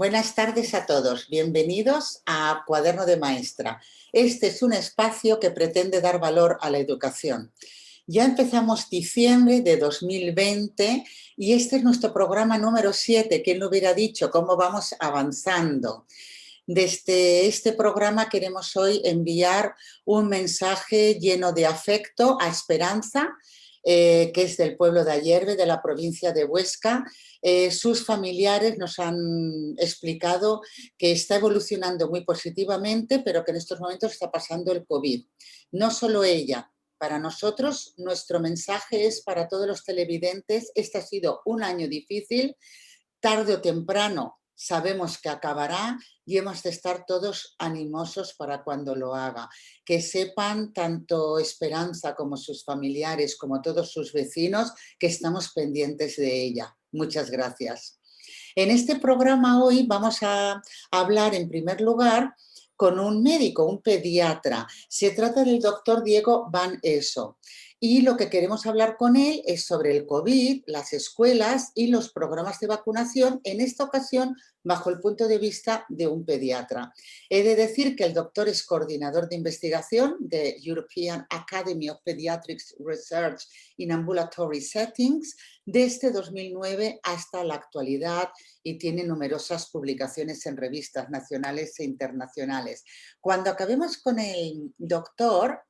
Buenas tardes a todos, bienvenidos a Cuaderno de Maestra. Este es un espacio que pretende dar valor a la educación. Ya empezamos diciembre de 2020 y este es nuestro programa número 7, ¿quién lo hubiera dicho? ¿Cómo vamos avanzando? Desde este programa queremos hoy enviar un mensaje lleno de afecto a Esperanza, que es del pueblo de Ayerbe, de la provincia de Huesca. Sus familiares nos han explicado que está evolucionando muy positivamente, pero que en estos momentos está pasando el COVID. No solo ella, para nosotros nuestro mensaje es para todos los televidentes. Este ha sido un año difícil, tarde o temprano sabemos que acabará y hemos de estar todos animosos para cuando lo haga. Que sepan tanto Esperanza como sus familiares, como todos sus vecinos, que estamos pendientes de ella. Muchas gracias. En este programa hoy vamos a hablar en primer lugar con un médico, un pediatra. Se trata del doctor Diego Van Eso. Y lo que queremos hablar con él es sobre el COVID, las escuelas y los programas de vacunación, en esta ocasión bajo el punto de vista de un pediatra. He de decir que el doctor es coordinador de investigación de European Academy of Pediatric Research in Ambulatory Settings desde 2009 hasta la actualidad y tiene numerosas publicaciones en revistas nacionales e internacionales. Cuando acabemos con el doctor,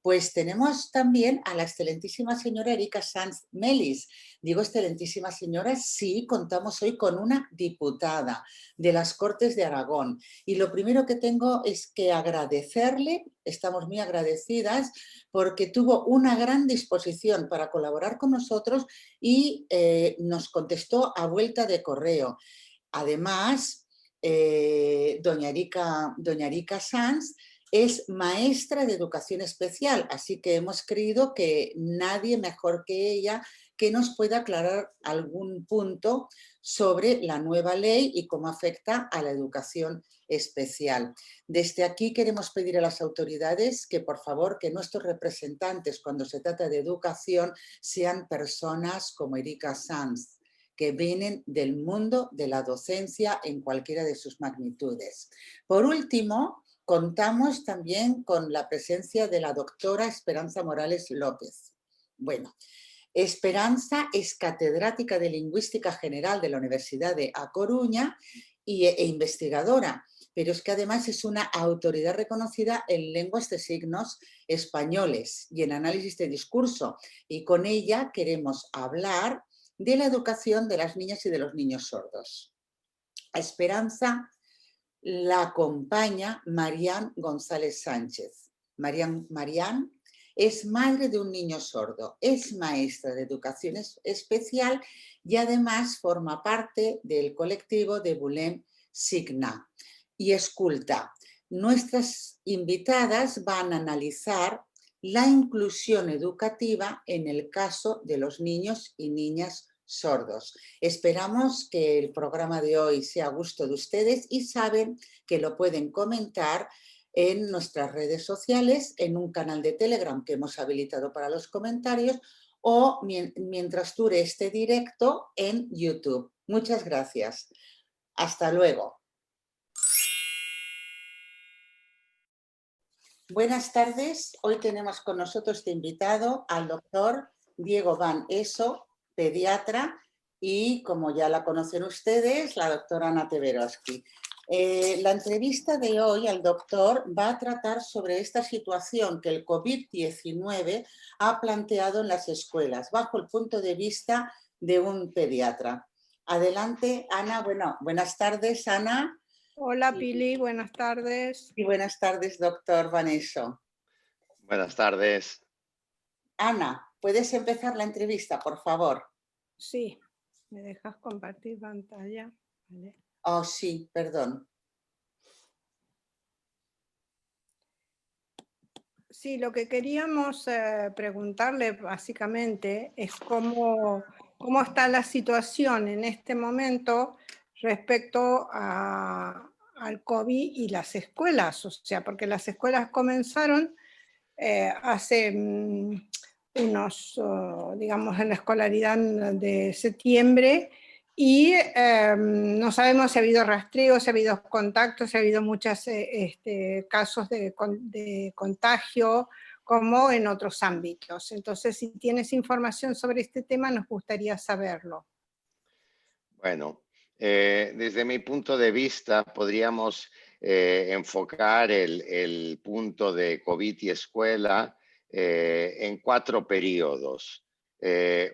pues tenemos también a la excelentísima señora Erika Sanz Melis. Digo excelentísima señora, sí, contamos hoy con una diputada de las Cortes de Aragón. Y lo primero que tengo es que agradecerle, estamos muy agradecidas, porque tuvo una gran disposición para colaborar con nosotros y nos contestó a vuelta de correo. Además, doña Erika Sanz es maestra de educación especial, así que hemos creído que nadie mejor que ella que nos pueda aclarar algún punto sobre la nueva ley y cómo afecta a la educación especial. Desde aquí queremos pedir a las autoridades que, por favor, que nuestros representantes, cuando se trata de educación, sean personas como Erika Sanz, que vienen del mundo de la docencia en cualquiera de sus magnitudes. Por último, contamos también con la presencia de la doctora Esperanza Morales López. Bueno, Esperanza es catedrática de Lingüística General de la Universidad de A Coruña e investigadora, pero es que además es una autoridad reconocida en lenguas de signos españoles y en análisis de discurso, y con ella queremos hablar de la educación de las niñas y de los niños sordos. A Esperanza la acompaña Marián González Sánchez. Marián es madre de un niño sordo, es maestra de educación especial y además forma parte del colectivo de Bulem Signa y esculta. Nuestras invitadas van a analizar la inclusión educativa en el caso de los niños y niñas sordos. Esperamos que el programa de hoy sea a gusto de ustedes y saben que lo pueden comentar en nuestras redes sociales, en un canal de Telegram que hemos habilitado para los comentarios o mientras dure este directo en YouTube. Muchas gracias. Hasta luego. Buenas tardes. Hoy tenemos con nosotros de invitado al doctor Diego Van Eso, pediatra, y como ya la conocen ustedes, la doctora Ana Teveroski. La entrevista de hoy al doctor va a tratar sobre esta situación que el COVID-19 ha planteado en las escuelas, bajo el punto de vista de un pediatra. Adelante, Ana. Bueno, buenas tardes, Ana. Hola, Pili, buenas tardes. Y buenas tardes, doctor Van Eso. Buenas tardes. Ana, ¿puedes empezar la entrevista, por favor? Sí, ¿me dejas compartir pantalla? Vale. Oh, sí, perdón. Sí, lo que queríamos preguntarle básicamente es cómo está la situación en este momento respecto al COVID y las escuelas, o sea, porque las escuelas comenzaron hace digamos, en la escolaridad de septiembre Y no sabemos si ha habido rastreo, si ha habido contactos, si ha habido muchos casos de contagio, como en otros ámbitos. Entonces, si tienes información sobre este tema, nos gustaría saberlo. Bueno, desde mi punto de vista, podríamos enfocar el punto de COVID y escuela en 4 periodos.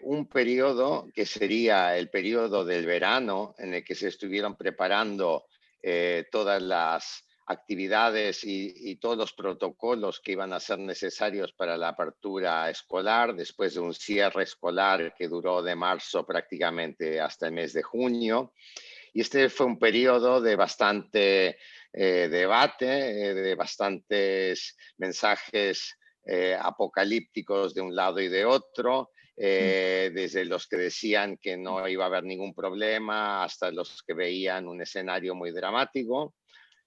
Un periodo que sería el periodo del verano, en el que se estuvieron preparando todas las actividades y todos los protocolos que iban a ser necesarios para la apertura escolar, después de un cierre escolar que duró de marzo prácticamente hasta el mes de junio. Y este fue un periodo de bastante debate, de bastantes mensajes apocalípticos de un lado y de otro, desde los que decían que no iba a haber ningún problema hasta los que veían un escenario muy dramático.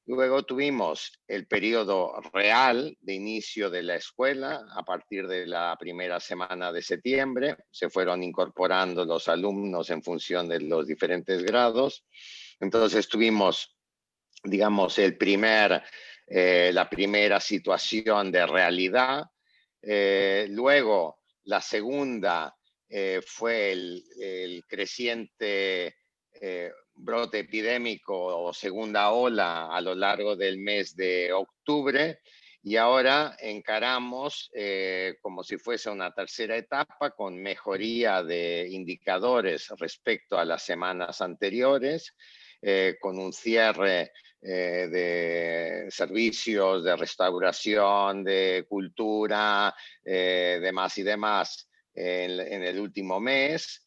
Luego tuvimos el periodo real de inicio de la escuela a partir de la primera semana de septiembre. Se fueron incorporando los alumnos en función de los diferentes grados. Entonces tuvimos, digamos, la primera situación de realidad. Luego, la segunda fue el creciente brote epidémico o segunda ola a lo largo del mes de octubre, y ahora encaramos como si fuese una tercera etapa con mejoría de indicadores respecto a las semanas anteriores, con un cierre de servicios, de restauración, de cultura, demás y demás en el último mes,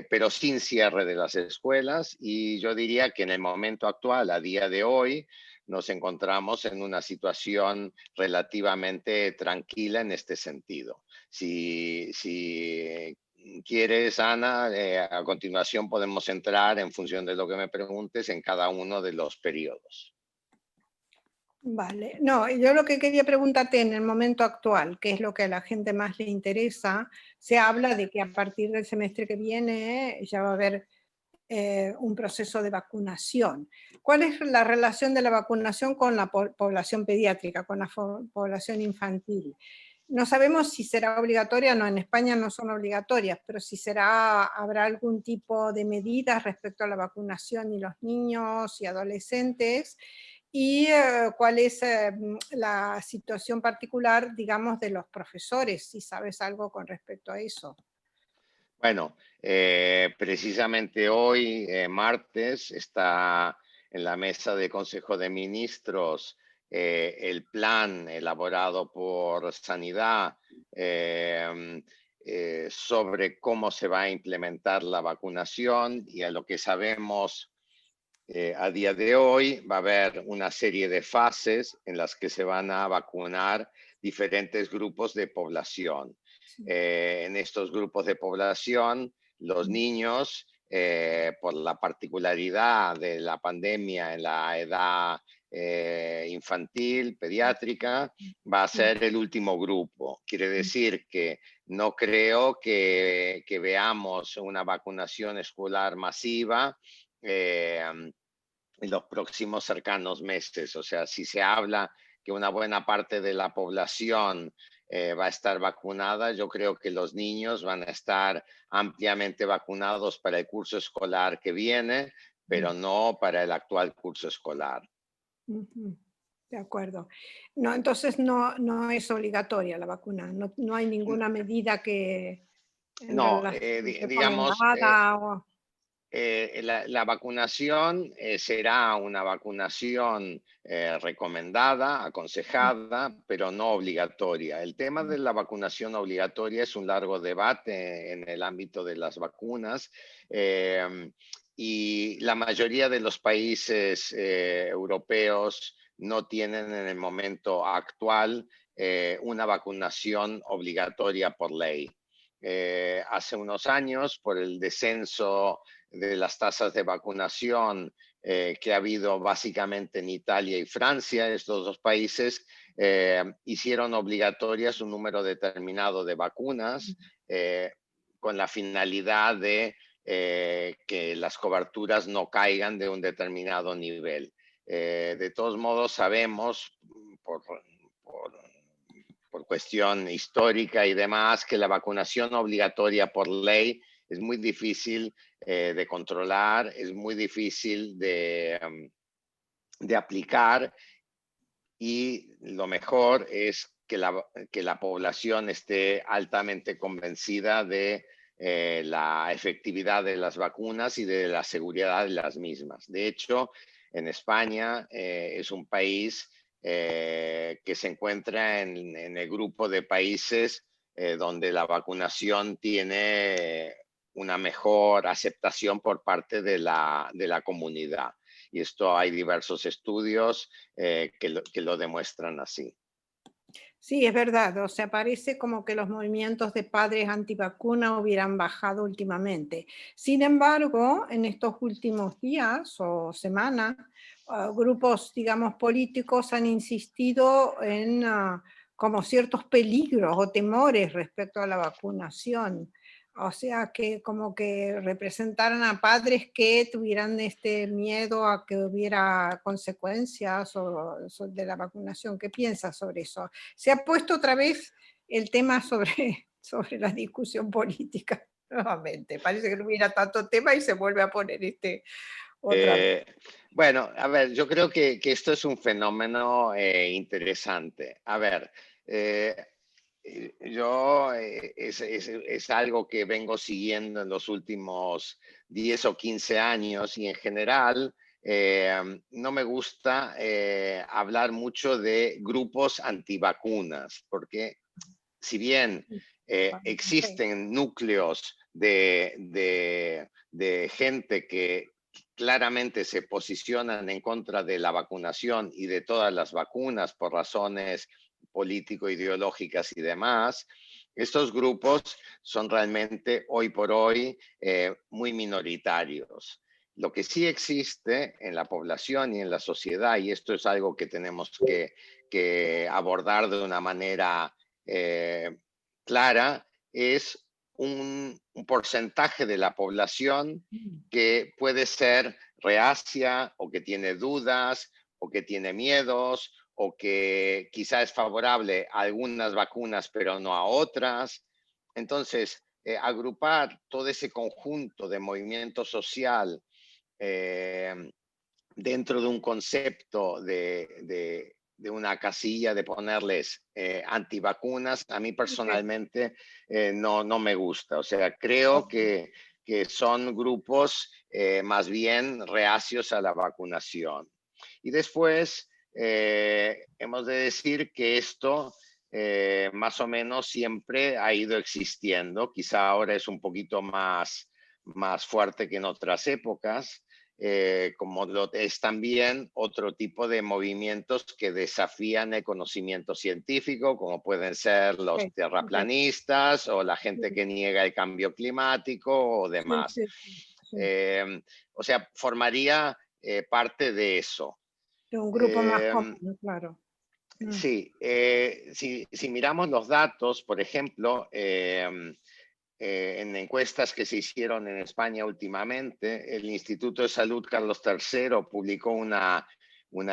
pero sin cierre de las escuelas. Y yo diría que en el momento actual, a día de hoy, nos encontramos en una situación relativamente tranquila en este sentido. Si quieres, Ana, a continuación podemos entrar, en función de lo que me preguntes, en cada uno de los periodos. Vale, no, yo lo que quería preguntarte en el momento actual, que es lo que a la gente más le interesa, se habla de que a partir del semestre que viene ya va a haber un proceso de vacunación. ¿Cuál es la relación de la vacunación con la población pediátrica, con la población infantil? No sabemos si será obligatoria, no, en España no son obligatorias, pero si habrá algún tipo de medidas respecto a la vacunación y los niños y adolescentes, y cuál es la situación particular, digamos, de los profesores, si sabes algo con respecto a eso. Bueno, precisamente hoy, martes, está en la mesa del Consejo de Ministros el plan elaborado por Sanidad sobre cómo se va a implementar la vacunación, y a lo que sabemos a día de hoy va a haber una serie de fases en las que se van a vacunar diferentes grupos de población. En estos grupos de población, los niños, por la particularidad de la pandemia en la edad infantil, pediátrica, va a ser el último grupo. Quiere decir que no creo que veamos una vacunación escolar masiva en los próximos cercanos meses. O sea, si se habla que una buena parte de la población va a estar vacunada, yo creo que los niños van a estar ampliamente vacunados para el curso escolar que viene, pero no para el actual curso escolar. De acuerdo. No, entonces no es obligatoria la vacuna, no hay ninguna medida que No, digamos, recomendada. la vacunación será una vacunación recomendada, aconsejada, pero no obligatoria. El tema de la vacunación obligatoria es un largo debate en el ámbito de las vacunas, y la mayoría de los países europeos no tienen en el momento actual una vacunación obligatoria por ley. Hace unos años, por el descenso de las tasas de vacunación que ha habido básicamente en Italia y Francia, estos dos países hicieron obligatorias un número determinado de vacunas con la finalidad de que las coberturas no caigan de un determinado nivel. De todos modos, sabemos por, por, por cuestión histórica y demás que la vacunación obligatoria por ley es muy difícil de controlar, es muy difícil de aplicar, y lo mejor es que la población esté altamente convencida de la efectividad de las vacunas y de la seguridad de las mismas. De hecho, en España es un país que se encuentra en el grupo de países donde la vacunación tiene una mejor aceptación por parte de la comunidad. Y esto hay diversos estudios que lo demuestran así. Sí, es verdad, o sea, parece como que los movimientos de padres antivacuna hubieran bajado últimamente. Sin embargo, en estos últimos días o semanas, grupos, digamos, políticos han insistido en como ciertos peligros o temores respecto a la vacunación. O sea, que como que representaran a padres que tuvieran este miedo a que hubiera consecuencias de la vacunación. ¿Qué piensas sobre eso? Se ha puesto otra vez el tema sobre la discusión política nuevamente. Parece que no hubiera tanto tema y se vuelve a poner otra vez. Bueno, a ver, yo creo que esto es un fenómeno interesante. A ver, es algo que vengo siguiendo en los últimos 10 o 15 años, y en general no me gusta hablar mucho de grupos antivacunas, porque si bien existen núcleos de gente que claramente se posicionan en contra de la vacunación y de todas las vacunas por razones político-ideológicas y demás, estos grupos son realmente hoy por hoy muy minoritarios. Lo que sí existe en la población y en la sociedad, y esto es algo que tenemos que abordar de una manera clara, es un porcentaje de la población que puede ser reacia, o que tiene dudas, o que tiene miedos, o que quizá es favorable a algunas vacunas pero no a otras. Entonces, agrupar todo ese conjunto de movimiento social dentro de un concepto de una casilla, de ponerles antivacunas, a mí personalmente no me gusta. O sea, creo que son grupos más bien reacios a la vacunación. Y después hemos de decir que esto más o menos siempre ha ido existiendo. Quizá ahora es un poquito más fuerte que en otras épocas. Como lo es también otro tipo de movimientos que desafían el conocimiento científico, como pueden ser los terraplanistas o la gente que niega el cambio climático o demás. O sea, formaría parte de eso. De un grupo más común, claro. Sí, si miramos los datos, por ejemplo, en encuestas que se hicieron en España últimamente, el Instituto de Salud Carlos III publicó una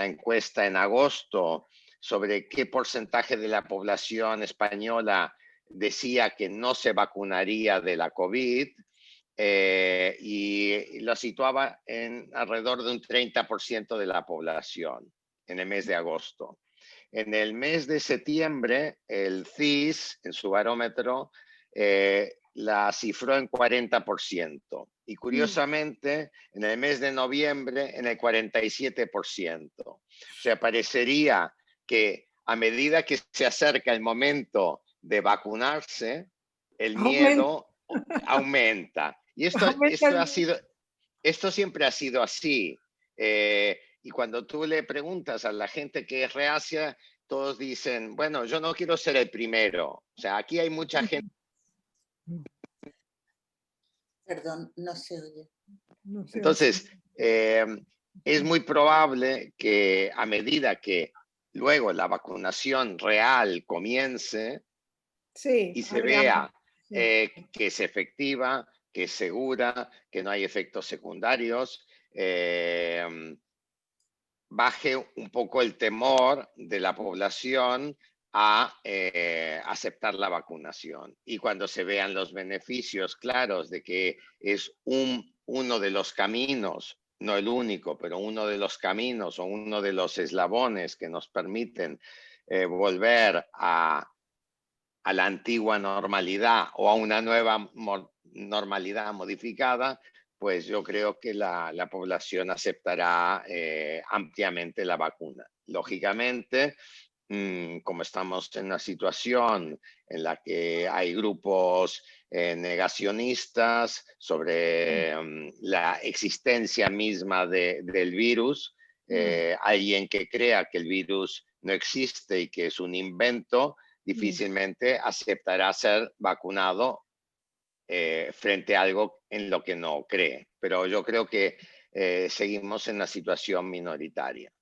encuesta en agosto sobre qué porcentaje de la población española decía que no se vacunaría de la COVID, y lo situaba en alrededor de un 30% de la población en el mes de agosto. En el mes de septiembre, el CIS, en su barómetro, la cifró en 40%. Y curiosamente, en el mes de noviembre, en el 47%. O sea, parecería que a medida que se acerca el momento de vacunarse, el miedo aumenta. Y esto siempre ha sido así. Y cuando tú le preguntas a la gente que es reacia, todos dicen, bueno, yo no quiero ser el primero. O sea, aquí hay mucha gente. Perdón, no se oye. Entonces, es muy probable que a medida que luego la vacunación real comience y se vea que es efectiva, que es segura, que no hay efectos secundarios, baje un poco el temor de la población a aceptar la vacunación. Y cuando se vean los beneficios claros de que es uno de los caminos, no el único, pero uno de los caminos o uno de los eslabones que nos permiten volver a la antigua normalidad o a una nueva normalidad modificada, pues yo creo que la población aceptará ampliamente la vacuna. Lógicamente, como estamos en una situación en la que hay grupos negacionistas sobre la existencia misma del virus, alguien que crea que el virus no existe y que es un invento, difícilmente aceptará ser vacunado frente a algo en lo que no cree. Pero yo creo que seguimos en una situación minoritaria.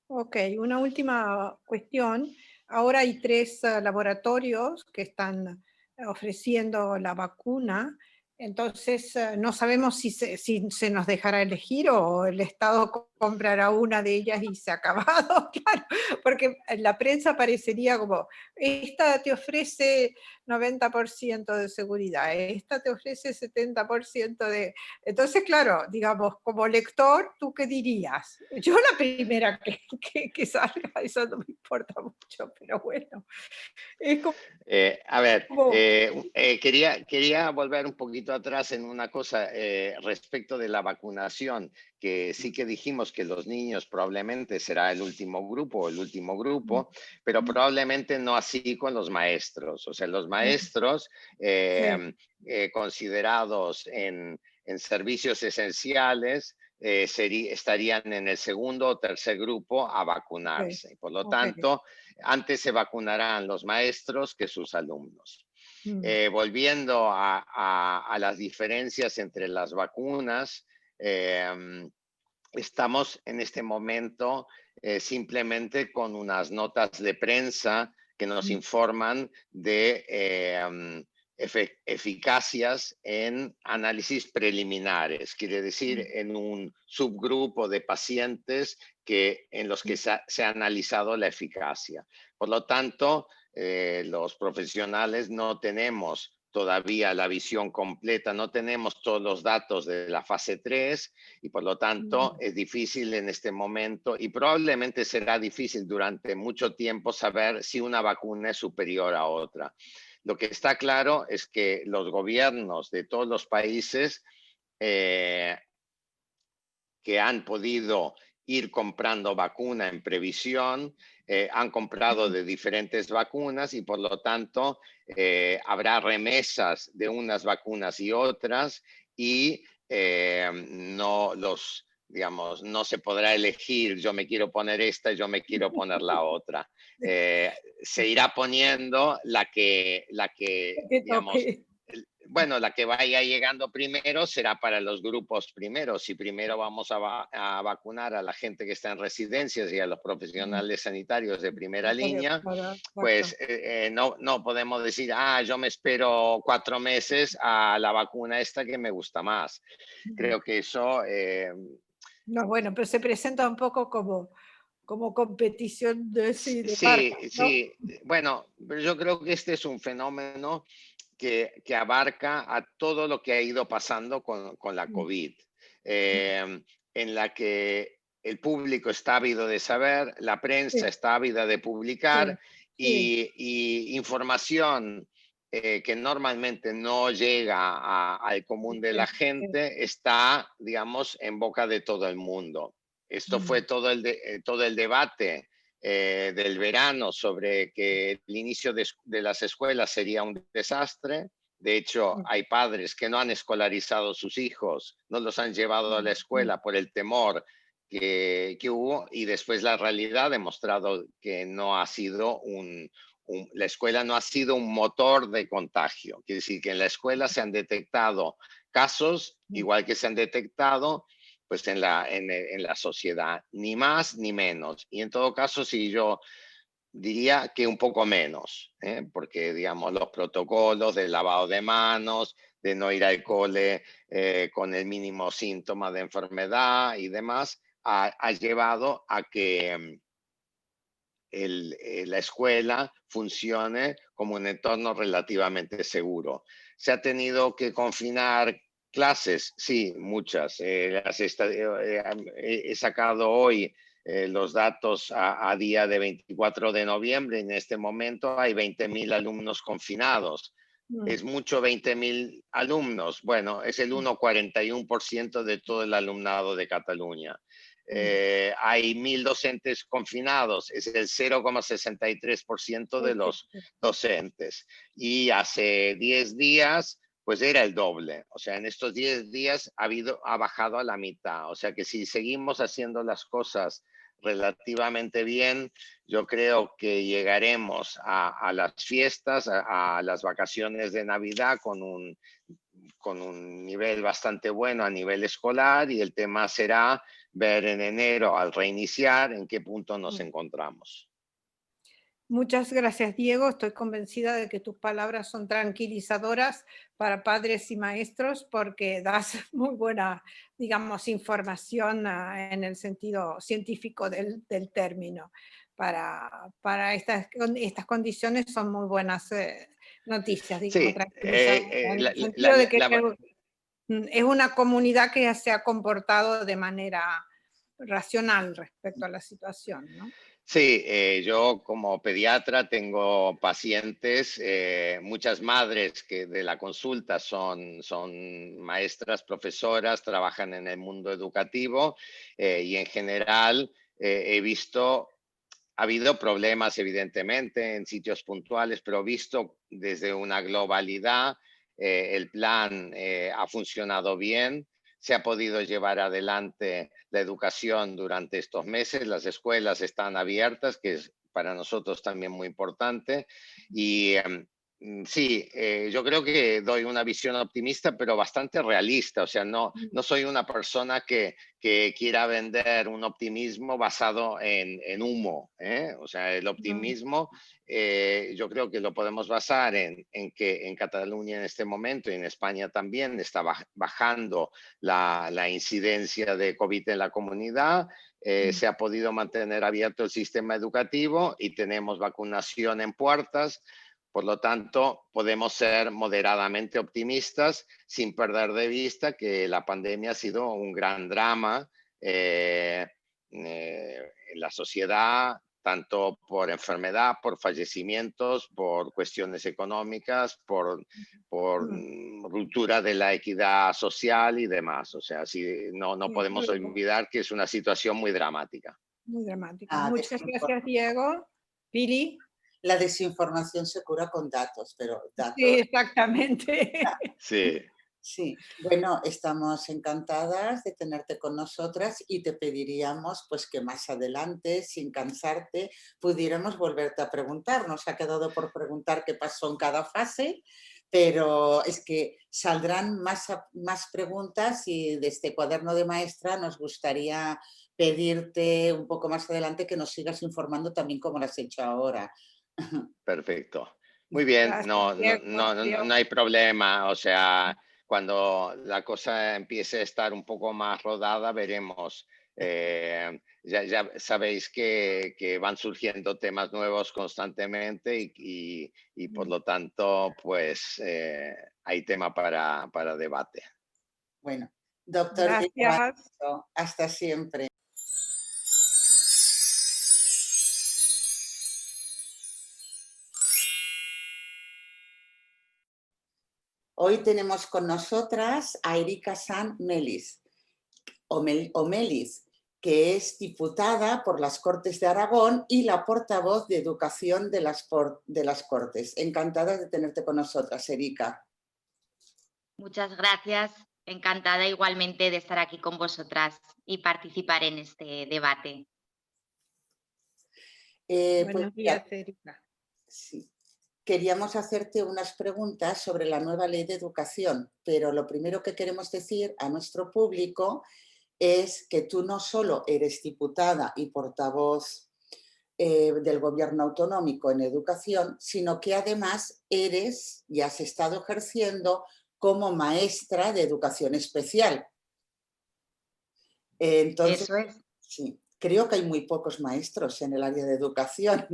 Ok, una última cuestión. Ahora hay 3 laboratorios que están ofreciendo la vacuna. Entonces, no sabemos si se nos dejará elegir o el Estado comprará una de ellas y se ha acabado, claro, porque en la prensa parecería como, esta te ofrece 90% de seguridad, esta te ofrece 70% de... Entonces, claro, digamos, como lector, ¿tú qué dirías? Yo la primera que salga, eso no me importa mucho, pero bueno, es como... A ver, quería volver un poquito atrás en una cosa respecto de la vacunación, que sí que dijimos que los niños probablemente será el último grupo, pero probablemente no así con los maestros. O sea, los maestros considerados en servicios esenciales estarían en el segundo o tercer grupo a vacunarse. Por lo tanto, antes se vacunarán los maestros que sus alumnos. Volviendo a las diferencias entre las vacunas, estamos en este momento simplemente con unas notas de prensa que nos informan de eficacias en análisis preliminares, quiere decir en un subgrupo de pacientes en los que se ha analizado la eficacia. Por lo tanto, los profesionales no tenemos todavía la visión completa, no tenemos todos los datos de la fase 3 y por lo tanto es difícil en este momento y probablemente será difícil durante mucho tiempo saber si una vacuna es superior a otra. Lo que está claro es que los gobiernos de todos los países que han podido ir comprando vacuna en previsión, han comprado de diferentes vacunas y por lo tanto habrá remesas de unas vacunas y otras y no se podrá elegir, yo me quiero poner esta, yo me quiero poner la otra. Se irá poniendo la que digamos, bueno, la que vaya llegando primero será para los grupos primeros. Si primero vamos a vacunar a la gente que está en residencias y a los profesionales sanitarios de primera línea, pues no podemos decir, yo me espero 4 meses a la vacuna esta que me gusta más. Creo que eso... No, bueno, pero se presenta un poco como competición de sí, marcas, ¿no? sí. Bueno, pero yo creo que este es un fenómeno que abarca a todo lo que ha ido pasando con la COVID, en la que el público está ávido de saber, la prensa Sí, está ávida de publicar sí. y información que normalmente no llega al común de la gente está, digamos, en boca de todo el mundo. Esto fue todo el debate del verano sobre que el inicio de las escuelas sería un desastre. De hecho, hay padres que no han escolarizado a sus hijos, no los han llevado a la escuela por el temor que hubo y después la realidad ha demostrado que no ha sido la escuela no ha sido un motor de contagio. Quiere decir que en la escuela se han detectado casos, igual que se han detectado pues en la sociedad, ni más ni menos. Y en todo caso, si yo diría que un poco menos, porque digamos los protocolos de lavado de manos, de no ir al cole con el mínimo síntoma de enfermedad y demás, ha llevado a que la escuela funcione como un entorno relativamente seguro. ¿Se ha tenido que confinar clases? Sí, muchas. He sacado hoy los datos a día de 24 de noviembre. En este momento hay 20.000 alumnos confinados. ¿Es mucho 20.000 alumnos? Bueno, es el 1,41% de todo el alumnado de Cataluña. Hay 1.000 docentes confinados, es el 0,63% de los docentes. Y hace 10 días, pues era el doble. O sea, en estos 10 días ha bajado a la mitad. O sea que si seguimos haciendo las cosas relativamente bien, yo creo que llegaremos a las fiestas, a las vacaciones de Navidad con un nivel bastante bueno a nivel escolar, y el tema será ver en enero, al reiniciar, en qué punto nos encontramos. Muchas gracias, Diego. Estoy convencida de que tus palabras son tranquilizadoras para padres y maestros porque das muy buena, digamos, información en el sentido científico del término. Para estas condiciones son muy buenas noticias, digamos, Sí, tranquilizadoras, en el sentido de que es una comunidad que se ha comportado de manera racional respecto a la situación, ¿no? Sí, yo como pediatra tengo pacientes, muchas madres que de la consulta son maestras, profesoras, trabajan en el mundo educativo, y en general he visto, ha habido problemas evidentemente en sitios puntuales, pero visto desde una globalidad, el plan ha funcionado bien. Se ha podido llevar adelante la educación durante estos meses, las escuelas están abiertas, que es para nosotros también muy importante. Y sí, yo creo que doy una visión optimista, pero bastante realista. O sea, no soy una persona que quiera vender un optimismo basado en humo. O sea, el optimismo yo creo que lo podemos basar en que en Cataluña en este momento y en España también está bajando la incidencia de COVID en la comunidad. Se ha podido mantener abierto el sistema educativo y tenemos vacunación en puertas. Por lo tanto, podemos ser moderadamente optimistas sin perder de vista que la pandemia ha sido un gran drama en la sociedad, tanto por enfermedad, por fallecimientos, por cuestiones económicas, por ruptura de la equidad social y demás. O sea, no podemos olvidar que es una situación muy dramática. Muy dramática. Muchas gracias, Diego. Pili. La desinformación se cura con datos, pero datos... Sí, exactamente. Sí. Sí, bueno, estamos encantadas de tenerte con nosotras y te pediríamos pues que más adelante, sin cansarte, pudiéramos volverte a preguntar. Nos ha quedado por preguntar qué pasó en cada fase, pero es que saldrán más preguntas y de este cuaderno de maestra nos gustaría pedirte un poco más adelante que nos sigas informando también como lo has hecho ahora. Perfecto. Muy bien, Gracias, no hay problema. O sea, cuando la cosa empiece a estar un poco más rodada, veremos. Ya sabéis que van surgiendo temas nuevos constantemente y por lo tanto, pues hay tema para debate. Bueno, doctor, Gracias. hasta siempre. Hoy tenemos con nosotras a Erika Sanz Melis, o Melis, que es diputada por las Cortes de Aragón y la portavoz de Educación de las Cortes. Encantada de tenerte con nosotras, Erika. Muchas gracias. Encantada igualmente de estar aquí con vosotras y participar en este debate. Buenos días, Erika. Sí. Queríamos hacerte unas preguntas sobre la nueva ley de educación, pero lo primero que queremos decir a nuestro público es que tú no solo eres diputada y portavoz del gobierno autonómico en educación, sino que además eres y has estado ejerciendo como maestra de educación especial. Entonces, Eso es. sí, creo que hay muy pocos maestros en el área de educación.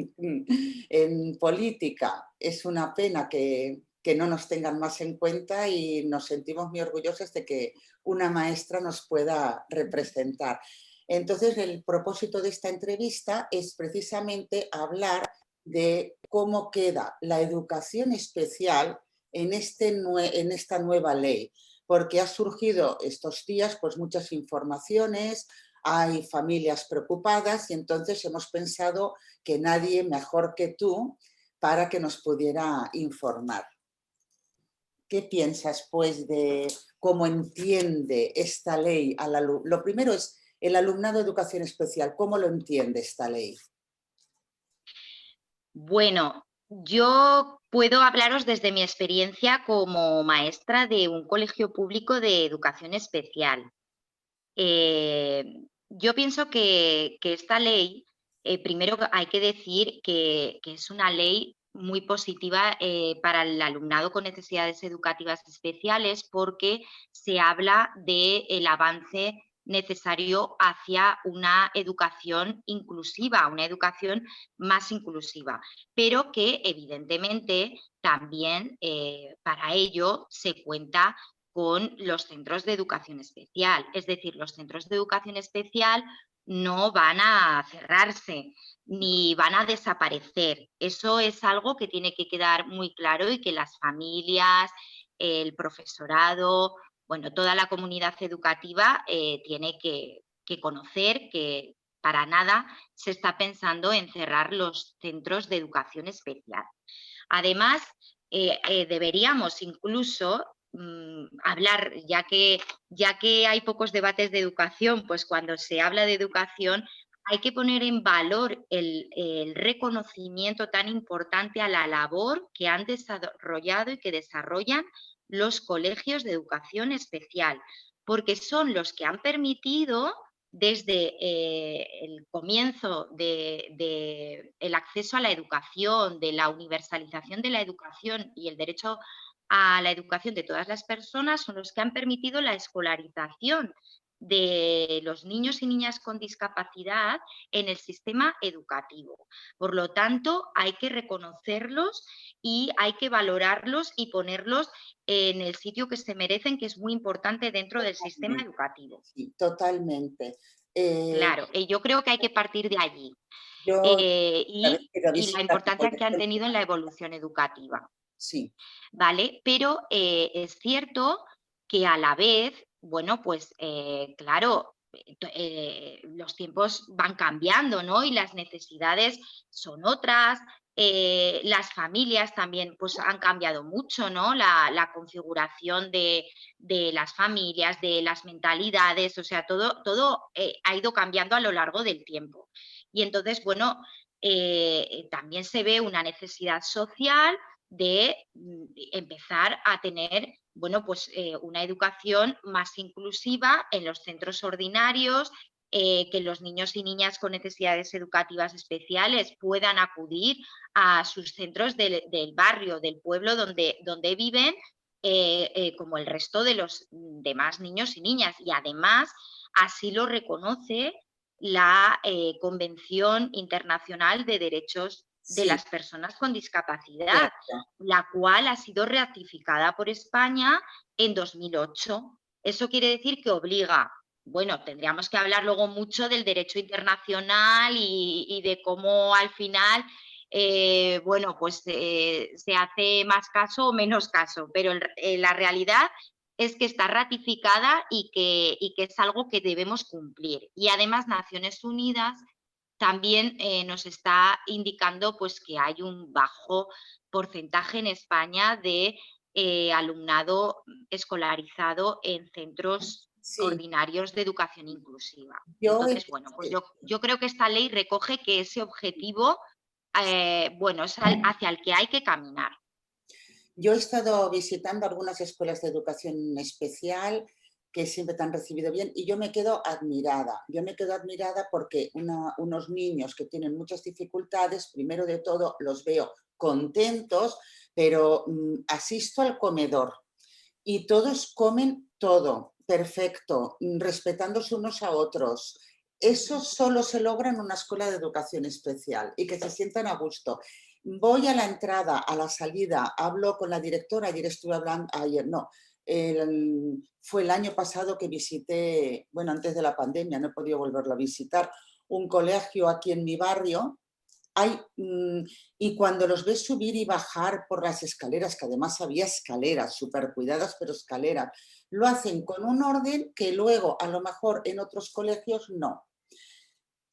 En política es una pena que no nos tengan más en cuenta y nos sentimos muy orgullosos de que una maestra nos pueda representar. Entonces, el propósito de esta entrevista es precisamente hablar de cómo queda la educación especial en esta nueva ley, porque ha surgido estos días pues muchas informaciones, hay familias preocupadas y entonces hemos pensado que nadie mejor que tú para que nos pudiera informar. ¿Qué piensas pues de cómo entiende esta ley al alumno? Lo primero es el alumnado de educación especial, ¿cómo lo entiende esta ley? Bueno, yo puedo hablaros desde mi experiencia como maestra de un colegio público de educación especial. Yo pienso que esta ley, primero hay que decir que es una ley muy positiva para el alumnado con necesidades educativas especiales, porque se habla del avance necesario hacia una educación inclusiva, una educación más inclusiva, pero que evidentemente también para ello se cuenta con los centros de educación especial. Es decir, los centros de educación especial no van a cerrarse ni van a desaparecer. Eso es algo que tiene que quedar muy claro y que las familias, el profesorado, bueno, toda la comunidad educativa tiene que conocer que para nada se está pensando en cerrar los centros de educación especial. Además, deberíamos incluso hablar, ya que hay pocos debates de educación, pues cuando se habla de educación hay que poner en valor el reconocimiento tan importante a la labor que han desarrollado y que desarrollan los colegios de educación especial, porque son los que han permitido desde el comienzo del acceso a la educación, de la universalización de la educación y el derecho a la educación de todas las personas, son los que han permitido la escolarización de los niños y niñas con discapacidad en el sistema educativo. Por lo tanto, hay que reconocerlos y hay que valorarlos y ponerlos en el sitio que se merecen, que es muy importante dentro del sistema educativo. Sí, totalmente. Claro, yo creo que hay que partir de allí Yo y la importancia que han tenido en la evolución educativa. Sí. ¿Vale? Pero es cierto que a la vez, bueno, pues claro, los tiempos van cambiando, ¿no? Y las necesidades son otras, las familias también pues han cambiado mucho, ¿no? La configuración de las familias, de las mentalidades, o sea, todo ha ido cambiando a lo largo del tiempo. Y entonces, bueno, también se ve una necesidad social de empezar a tener, bueno, pues una educación más inclusiva en los centros ordinarios, que los niños y niñas con necesidades educativas especiales puedan acudir a sus centros del barrio, del pueblo donde viven, como el resto de los demás niños y niñas. Y además, así lo reconoce la Convención Internacional de Derechos de las personas con discapacidad, la cual ha sido ratificada por España en 2008. Eso quiere decir que obliga, bueno, tendríamos que hablar luego mucho del derecho internacional y de cómo al final, bueno, pues se hace más caso o menos caso, pero la realidad es que está ratificada y que es algo que debemos cumplir. Y además Naciones Unidas también nos está indicando pues, que hay un bajo porcentaje en España de alumnado escolarizado en centros ordinarios de educación inclusiva. Entonces, bueno, pues yo creo que esta ley recoge que ese objetivo, bueno, es hacia el que hay que caminar. Yo he estado visitando algunas escuelas de educación especial que siempre te han recibido bien, y yo me quedo admirada. Yo me quedo admirada porque unos niños que tienen muchas dificultades, primero de todo los veo contentos, pero asisto al comedor y todos comen todo, perfecto, respetándose unos a otros. Eso solo se logra en una escuela de educación especial y que se sientan a gusto. Voy a la entrada, a la salida, hablo con la directora, fue el año pasado que visité, bueno, antes de la pandemia, no he podido volverlo a visitar, un colegio aquí en mi barrio. Y cuando los ves subir y bajar por las escaleras, que además había escaleras súper cuidadas, pero escaleras, lo hacen con un orden que luego a lo mejor en otros colegios no.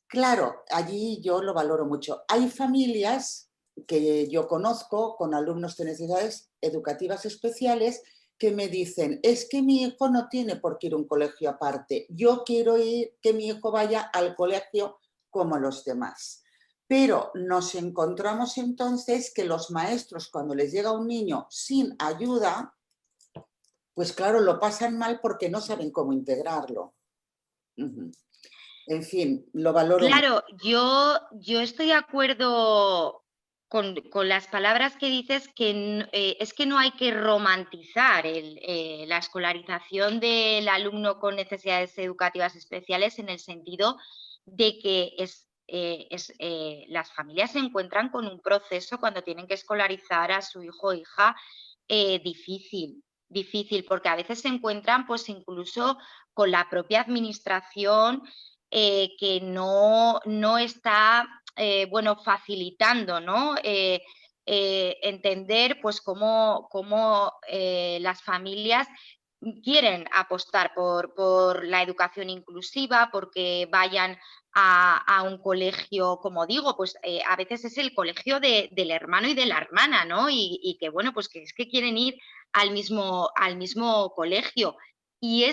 Claro, allí yo lo valoro mucho. Hay familias que yo conozco con alumnos de necesidades educativas especiales que me dicen, es que mi hijo no tiene por qué ir a un colegio aparte, yo quiero que mi hijo vaya al colegio como los demás. Pero nos encontramos entonces que los maestros, cuando les llega un niño sin ayuda, pues claro, lo pasan mal porque no saben cómo integrarlo. En fin, lo valoro mucho. Claro, yo estoy de acuerdo con las palabras que dices, que es que no hay que romantizar la escolarización del alumno con necesidades educativas especiales, en el sentido de que las familias se encuentran con un proceso cuando tienen que escolarizar a su hijo o hija difícil, porque a veces se encuentran pues incluso con la propia administración que no está bueno, facilitando, ¿no? Entender pues cómo las familias quieren apostar por la educación inclusiva, porque vayan a un colegio, como digo, pues a veces es el colegio del hermano y de la hermana, ¿no? Y que bueno, pues que es que quieren ir al mismo colegio. Y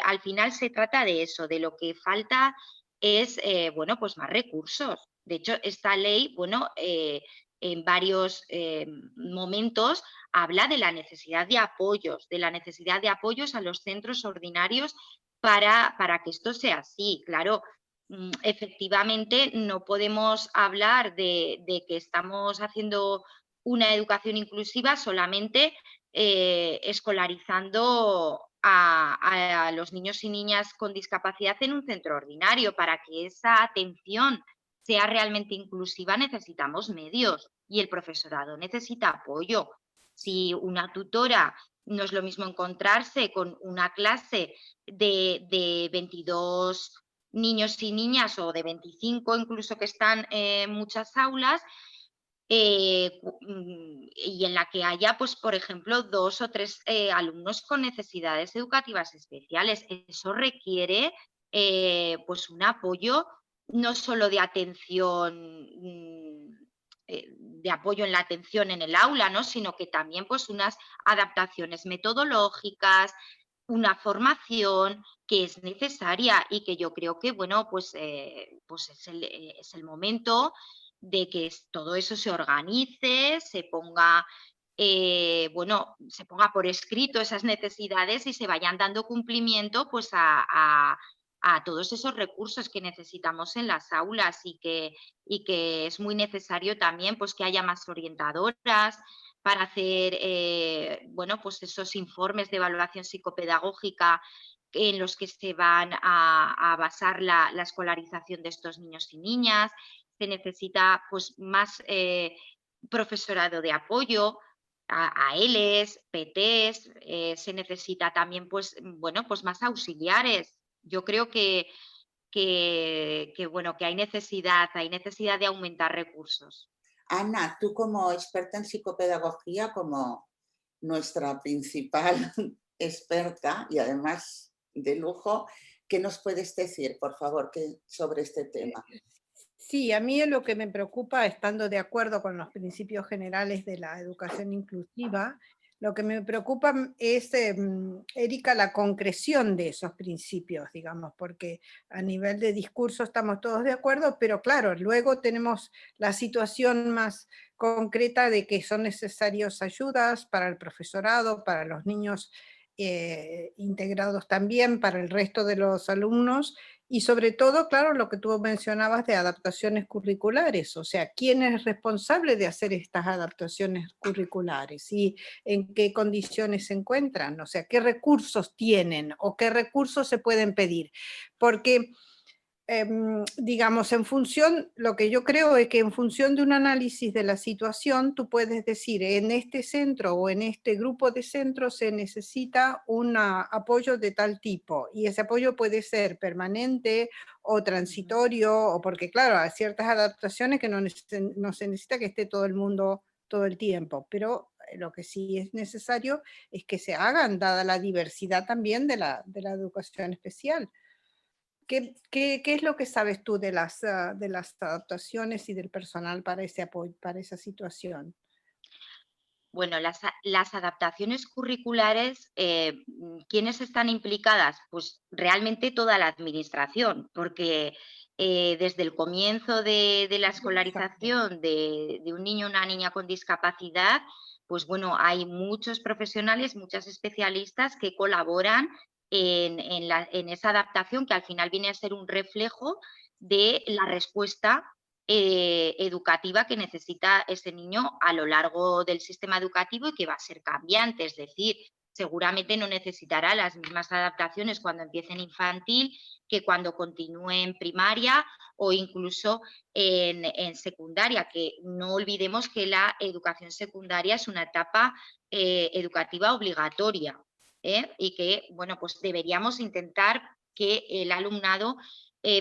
al final se trata de eso, de lo que falta es, bueno, pues más recursos. De hecho, esta ley, bueno, en varios momentos habla de la necesidad de apoyos a los centros ordinarios para que esto sea así. Claro, efectivamente no podemos hablar de que estamos haciendo una educación inclusiva solamente escolarizando a los niños y niñas con discapacidad en un centro ordinario. Para que esa atención sea realmente inclusiva necesitamos medios y el profesorado necesita apoyo. Si una tutora, no es lo mismo encontrarse con una clase de 22 niños y niñas o de 25 incluso que están en muchas aulas, y en la que haya, pues, por ejemplo, 2 o 3 alumnos con necesidades educativas especiales. Eso requiere pues un apoyo no solo de atención, de apoyo en la atención en el aula, ¿no? Sino que también pues unas adaptaciones metodológicas, una formación que es necesaria y que yo creo que, bueno, pues es el momento de que todo eso se organice, se ponga, bueno, se ponga por escrito esas necesidades y se vayan dando cumplimiento pues a todos esos recursos que necesitamos en las aulas, y que es muy necesario también pues que haya más orientadoras para hacer bueno, pues esos informes de evaluación psicopedagógica en los que se van a basar la escolarización de estos niños y niñas. Se necesita pues más profesorado de apoyo, ALs, PTs, se necesita también pues, bueno, pues más auxiliares. Yo creo bueno, que hay necesidad de aumentar recursos. Ana, tú como experta en psicopedagogía, como nuestra principal experta y además de lujo, ¿qué nos puedes decir, por favor, sobre este tema? Sí, a mí lo que me preocupa, estando de acuerdo con los principios generales de la educación inclusiva, lo que me preocupa es, Erika, la concreción de esos principios, digamos, porque a nivel de discurso estamos todos de acuerdo, pero claro, luego tenemos la situación más concreta de que son necesarias ayudas para el profesorado, para los niños integrados también para el resto de los alumnos, y sobre todo, claro, lo que tú mencionabas de adaptaciones curriculares, o sea, ¿quién es responsable de hacer estas adaptaciones curriculares y en qué condiciones se encuentran? O sea, ¿qué recursos tienen o qué recursos se pueden pedir? Porque digamos, en función, lo que yo creo es que en función de un análisis de la situación, tú puedes decir, en este centro o en este grupo de centros se necesita un apoyo de tal tipo, y ese apoyo puede ser permanente o transitorio, o porque claro, hay ciertas adaptaciones que no se necesita que esté todo el mundo todo el tiempo, pero lo que sí es necesario es que se hagan, dada la diversidad también de la educación especial. ¿Qué es lo que sabes tú de las adaptaciones y del personal para ese apoyo, para esa situación? Bueno, las adaptaciones curriculares, ¿quiénes están implicadas? Pues realmente toda la administración, porque desde el comienzo de la escolarización de un niño o una niña con discapacidad, pues bueno, hay muchos profesionales, muchas especialistas que colaboran en esa adaptación, que al final viene a ser un reflejo de la respuesta educativa que necesita ese niño a lo largo del sistema educativo y que va a ser cambiante, es decir, seguramente no necesitará las mismas adaptaciones cuando empiece en infantil que cuando continúe en primaria o incluso en secundaria, que no olvidemos que la educación secundaria es una etapa educativa obligatoria, y que, bueno, pues deberíamos intentar que el alumnado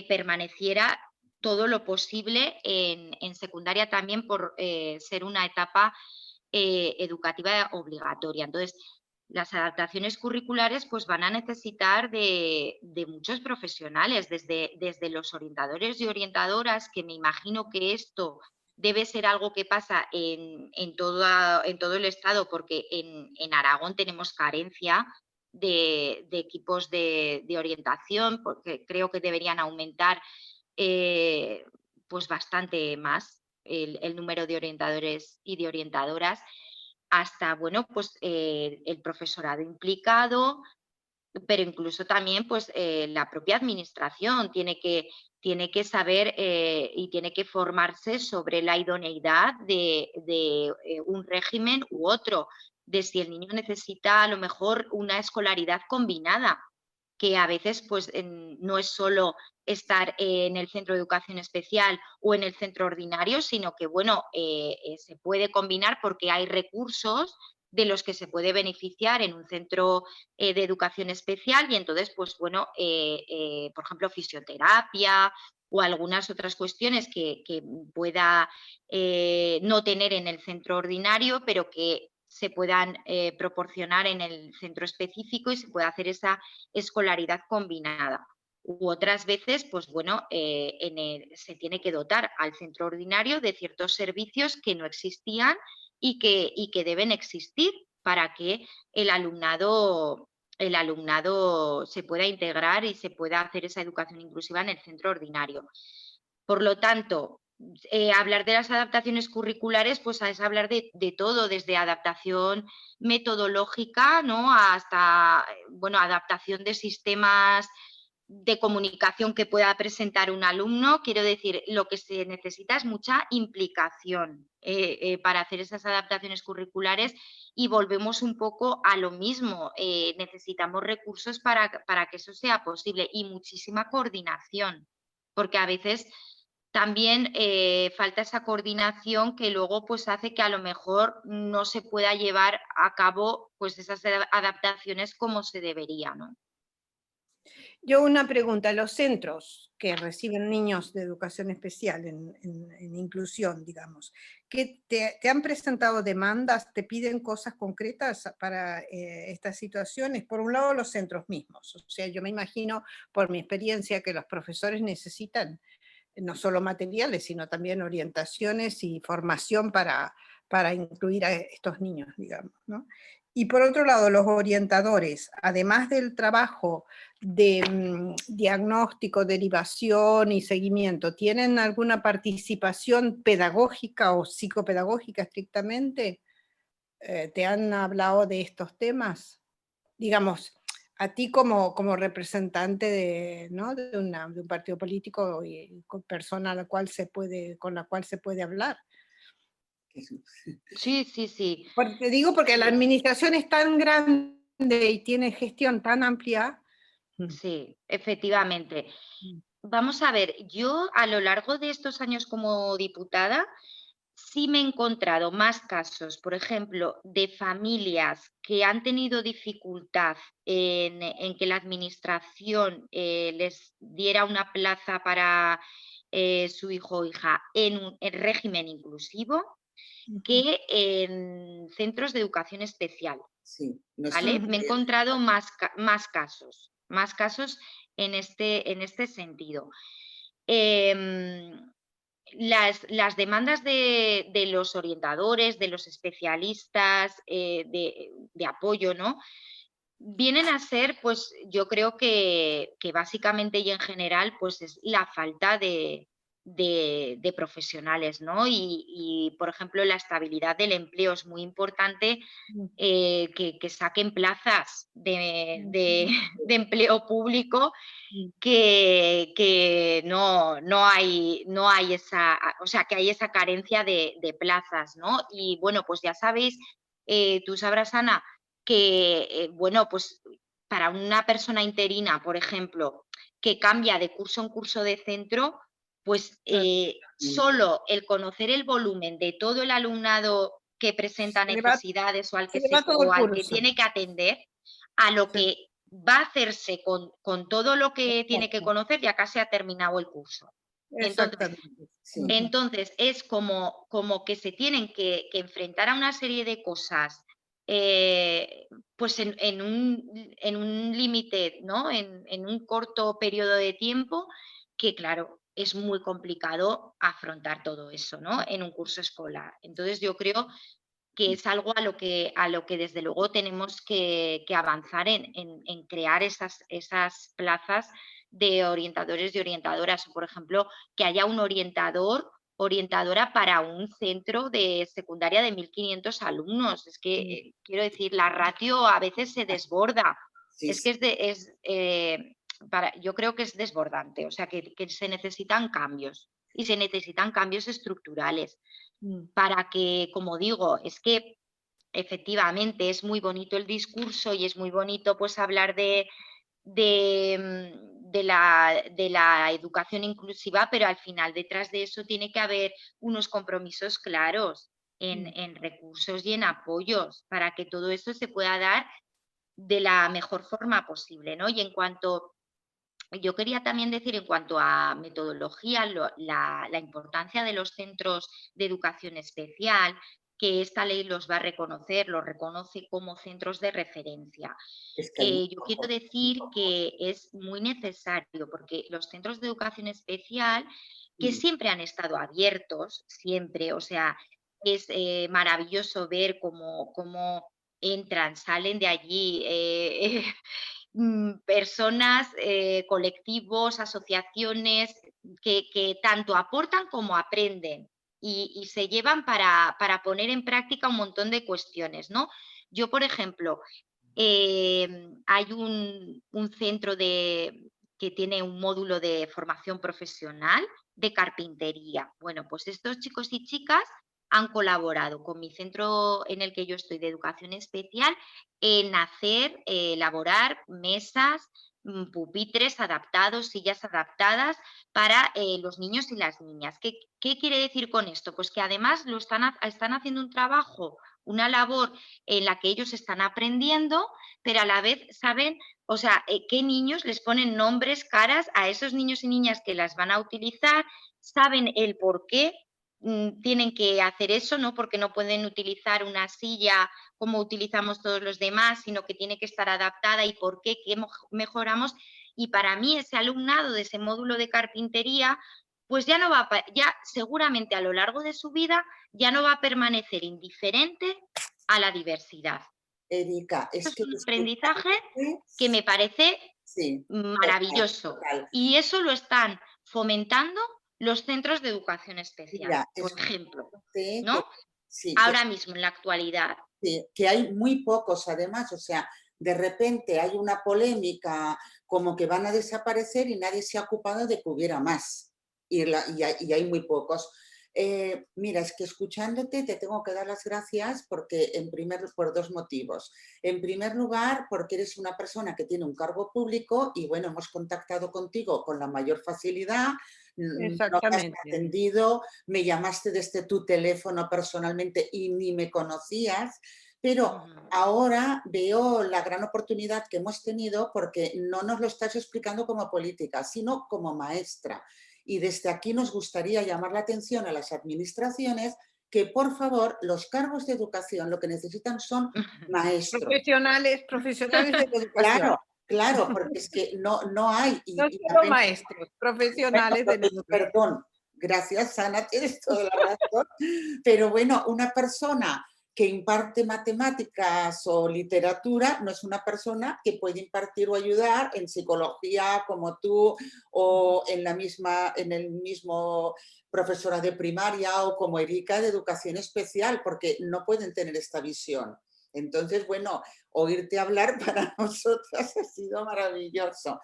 permaneciera todo lo posible en secundaria también por ser una etapa educativa obligatoria. Entonces, las adaptaciones curriculares pues van a necesitar de muchos profesionales, desde los orientadores y orientadoras, que me imagino que esto debe ser algo que pasa en todo el estado, porque en Aragón tenemos carencia de equipos de orientación, porque creo que deberían aumentar pues bastante más el número de orientadores y de orientadoras, hasta, bueno, pues el profesorado implicado, pero incluso también pues la propia administración tiene que saber y tiene que formarse sobre la idoneidad de un régimen u otro, de si el niño necesita a lo mejor una escolaridad combinada, que a veces pues no es solo estar en el centro de educación especial o en el centro ordinario, sino que bueno, se puede combinar porque hay recursos de los que se puede beneficiar en un centro de educación especial, y entonces pues bueno, por ejemplo fisioterapia o algunas otras cuestiones que pueda no tener en el centro ordinario, pero que se puedan proporcionar en el centro específico y se pueda hacer esa escolaridad combinada. U otras veces, pues bueno, se tiene que dotar al centro ordinario de ciertos servicios que no existían y que deben existir para que el alumnado se pueda integrar y se pueda hacer esa educación inclusiva en el centro ordinario. Por lo tanto, hablar de las adaptaciones curriculares pues es hablar de todo, desde adaptación metodológica, ¿no?, hasta bueno, adaptación de sistemas de comunicación que pueda presentar un alumno. Quiero decir, lo que se necesita es mucha implicación para hacer esas adaptaciones curriculares, y volvemos un poco a lo mismo. Necesitamos recursos para que eso sea posible y muchísima coordinación, porque a veces también falta esa coordinación que luego pues hace que a lo mejor no se pueda llevar a cabo pues esas adaptaciones como se debería, ¿no? Yo una pregunta, los centros que reciben niños de educación especial en inclusión, digamos, ¿que te han presentado demandas, te piden cosas concretas para estas situaciones? Por un lado, los centros mismos, o sea, yo me imagino por mi experiencia que los profesores necesitan no solo materiales, sino también orientaciones y formación para incluir a estos niños, digamos, ¿no? Y por otro lado, los orientadores, además del trabajo de diagnóstico, derivación y seguimiento, ¿tienen alguna participación pedagógica o psicopedagógica estrictamente? ¿Te han hablado de estos temas? digamos, a ti como representante de, ¿no? de un partido político y persona con la cual se puede hablar. Sí, sí, sí. Te digo porque la administración es tan grande y tiene gestión tan amplia. Sí, efectivamente. Vamos a ver, yo a lo largo de estos años como diputada sí me he encontrado más casos, por ejemplo, de familias que han tenido dificultad en que la administración les diera una plaza para su hijo o hija en régimen inclusivo que en centros de educación especial. Sí, ¿Vale? Me he encontrado más casos en este sentido. Las demandas de los orientadores, de los especialistas de apoyo, ¿no? Vienen a ser, pues yo creo que básicamente y en general, pues es la falta de profesionales, ¿no? Y, por ejemplo, la estabilidad del empleo es muy importante que saquen plazas de empleo público que no hay esa, o sea, que hay esa carencia de plazas, ¿no? Y bueno, pues ya sabéis, tú sabrás, Ana, que, bueno, pues para una persona interina, por ejemplo, que cambia de curso en curso de centro, pues solo el conocer el volumen de todo el alumnado que presenta necesidades o al que tiene que atender, a lo que va a hacerse con todo lo que tiene que conocer, ya casi ha terminado el curso. Entonces es como que se tienen que enfrentar a una serie de cosas pues en un límite, ¿no? En un corto periodo de tiempo que, claro, es muy complicado afrontar todo eso, ¿no? En un curso escolar. Entonces yo creo que es algo a lo que desde luego tenemos que avanzar en crear esas plazas de orientadores y orientadoras. Por ejemplo, que haya un orientadora para un centro de secundaria de 1.500 alumnos. Es que, quiero decir, la ratio a veces se desborda. Es que yo creo que es desbordante, o sea, que se necesitan cambios y se necesitan cambios estructurales para que, como digo, es que efectivamente es muy bonito el discurso y es muy bonito pues hablar de la educación inclusiva, pero al final detrás de eso tiene que haber unos compromisos claros en recursos y en apoyos para que todo esto se pueda dar de la mejor forma posible, ¿no? Y en cuanto, yo quería también decir en cuanto a metodología, la importancia de los centros de educación especial, que esta ley los va a reconocer, los reconoce como centros de referencia. Yo quiero decir que es muy necesario porque los centros de educación especial, que siempre han estado abiertos, siempre, o sea, es maravilloso ver cómo entran, salen de allí personas, colectivos, asociaciones que tanto aportan como aprenden y se llevan para poner en práctica un montón de cuestiones, ¿no? Yo, por ejemplo, hay un centro que tiene un módulo de formación profesional de carpintería. Bueno, pues estos chicos y chicas han colaborado con mi centro en el que yo estoy de educación especial en elaborar mesas, pupitres adaptados, sillas adaptadas para los niños y las niñas. ¿Qué quiere decir con esto? Pues que además están haciendo un trabajo, una labor en la que ellos están aprendiendo, pero a la vez saben, o sea, qué niños les ponen nombres, caras a esos niños y niñas que las van a utilizar, saben el por qué tienen que hacer eso, ¿no? Porque no pueden utilizar una silla como utilizamos todos los demás, sino que tiene que estar adaptada y por qué mejoramos. Y para mí ese alumnado de ese módulo de carpintería, pues ya no va, ya seguramente a lo largo de su vida ya no va a permanecer indiferente a la diversidad. Erika, es un aprendizaje que me parece maravilloso. Total. Y eso lo están fomentando los centros de educación especial, por ejemplo, ¿no? Ahora mismo, en la actualidad. Sí, que hay muy pocos además, o sea, de repente hay una polémica como que van a desaparecer y nadie se ha ocupado de que hubiera más. Y hay muy pocos. Mira, es que escuchándote te tengo que dar las gracias porque por dos motivos. En primer lugar, porque eres una persona que tiene un cargo público y bueno, hemos contactado contigo con la mayor facilidad, no me has atendido, me llamaste desde tu teléfono personalmente y ni me conocías, pero ahora veo la gran oportunidad que hemos tenido porque no nos lo estás explicando como política, sino como maestra. Y desde aquí nos gustaría llamar la atención a las administraciones que, por favor, los cargos de educación lo que necesitan son maestros. Profesionales de educación. Claro, porque es que no hay. No solo maestros, profesionales de educación. Perdón, gracias Ana, tienes toda la razón. Pero bueno, una persona que imparte matemáticas o literatura no es una persona que puede impartir o ayudar en psicología como tú o en el mismo profesora de primaria o como Erika de educación especial, porque no pueden tener esta visión. Entonces, bueno, oírte hablar para nosotras ha sido maravilloso.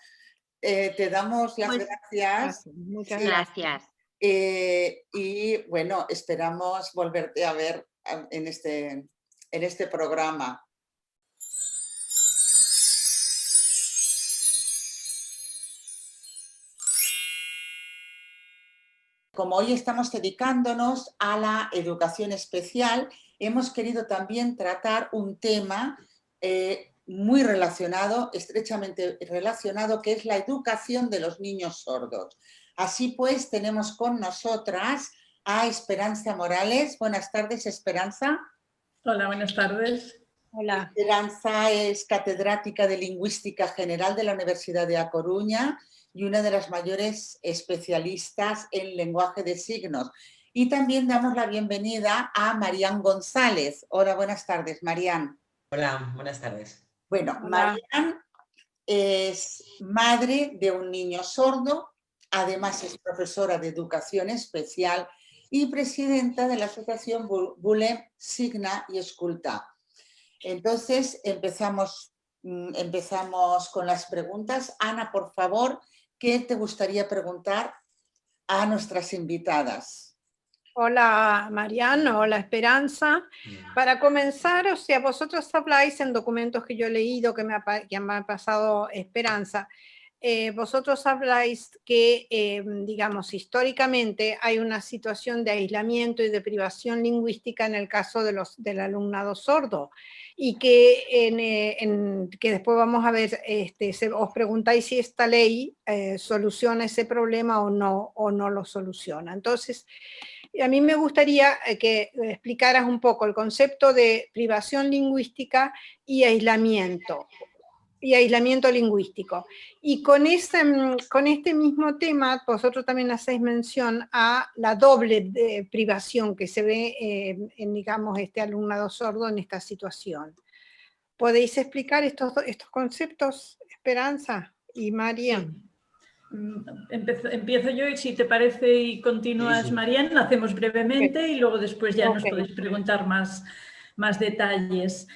Te damos las gracias. Muchas gracias. Y bueno, esperamos volverte a ver en este programa. Como hoy estamos dedicándonos a la educación especial, hemos querido también tratar un tema muy relacionado, estrechamente relacionado, que es la educación de los niños sordos. Así pues, tenemos con nosotras a Esperanza Morales. Buenas tardes, Esperanza. Hola, buenas tardes. Hola. Esperanza es catedrática de Lingüística General de la Universidad de A Coruña y una de las mayores especialistas en lenguaje de signos. Y también damos la bienvenida a Marián González. Hola, buenas tardes, Marián. Hola, buenas tardes. Bueno, Marián es madre de un niño sordo, además es profesora de educación especial y presidenta de la asociación Bulem, Signa y Esculta. Entonces, empezamos con las preguntas. Ana, por favor, ¿qué te gustaría preguntar a nuestras invitadas? Hola, Mariano, hola, Esperanza. Para comenzar, o sea, vosotros habláis en documentos que yo he leído, que me ha pasado Esperanza, vosotros habláis que, digamos, históricamente hay una situación de aislamiento y de privación lingüística en el caso del alumnado sordo, y que, que después vamos a ver, os preguntáis si esta ley soluciona ese problema o no lo soluciona. Entonces, a mí me gustaría que explicaras un poco el concepto de privación lingüística y aislamiento lingüístico. Y con este mismo tema, vosotros también hacéis mención a la doble privación que se ve en, digamos, este alumnado sordo en esta situación. ¿Podéis explicar estos conceptos, Esperanza y María? Sí. Empiezo yo y si te parece y continúas, sí. Marian, lo hacemos brevemente, okay. Y luego después ya nos podéis preguntar más detalles.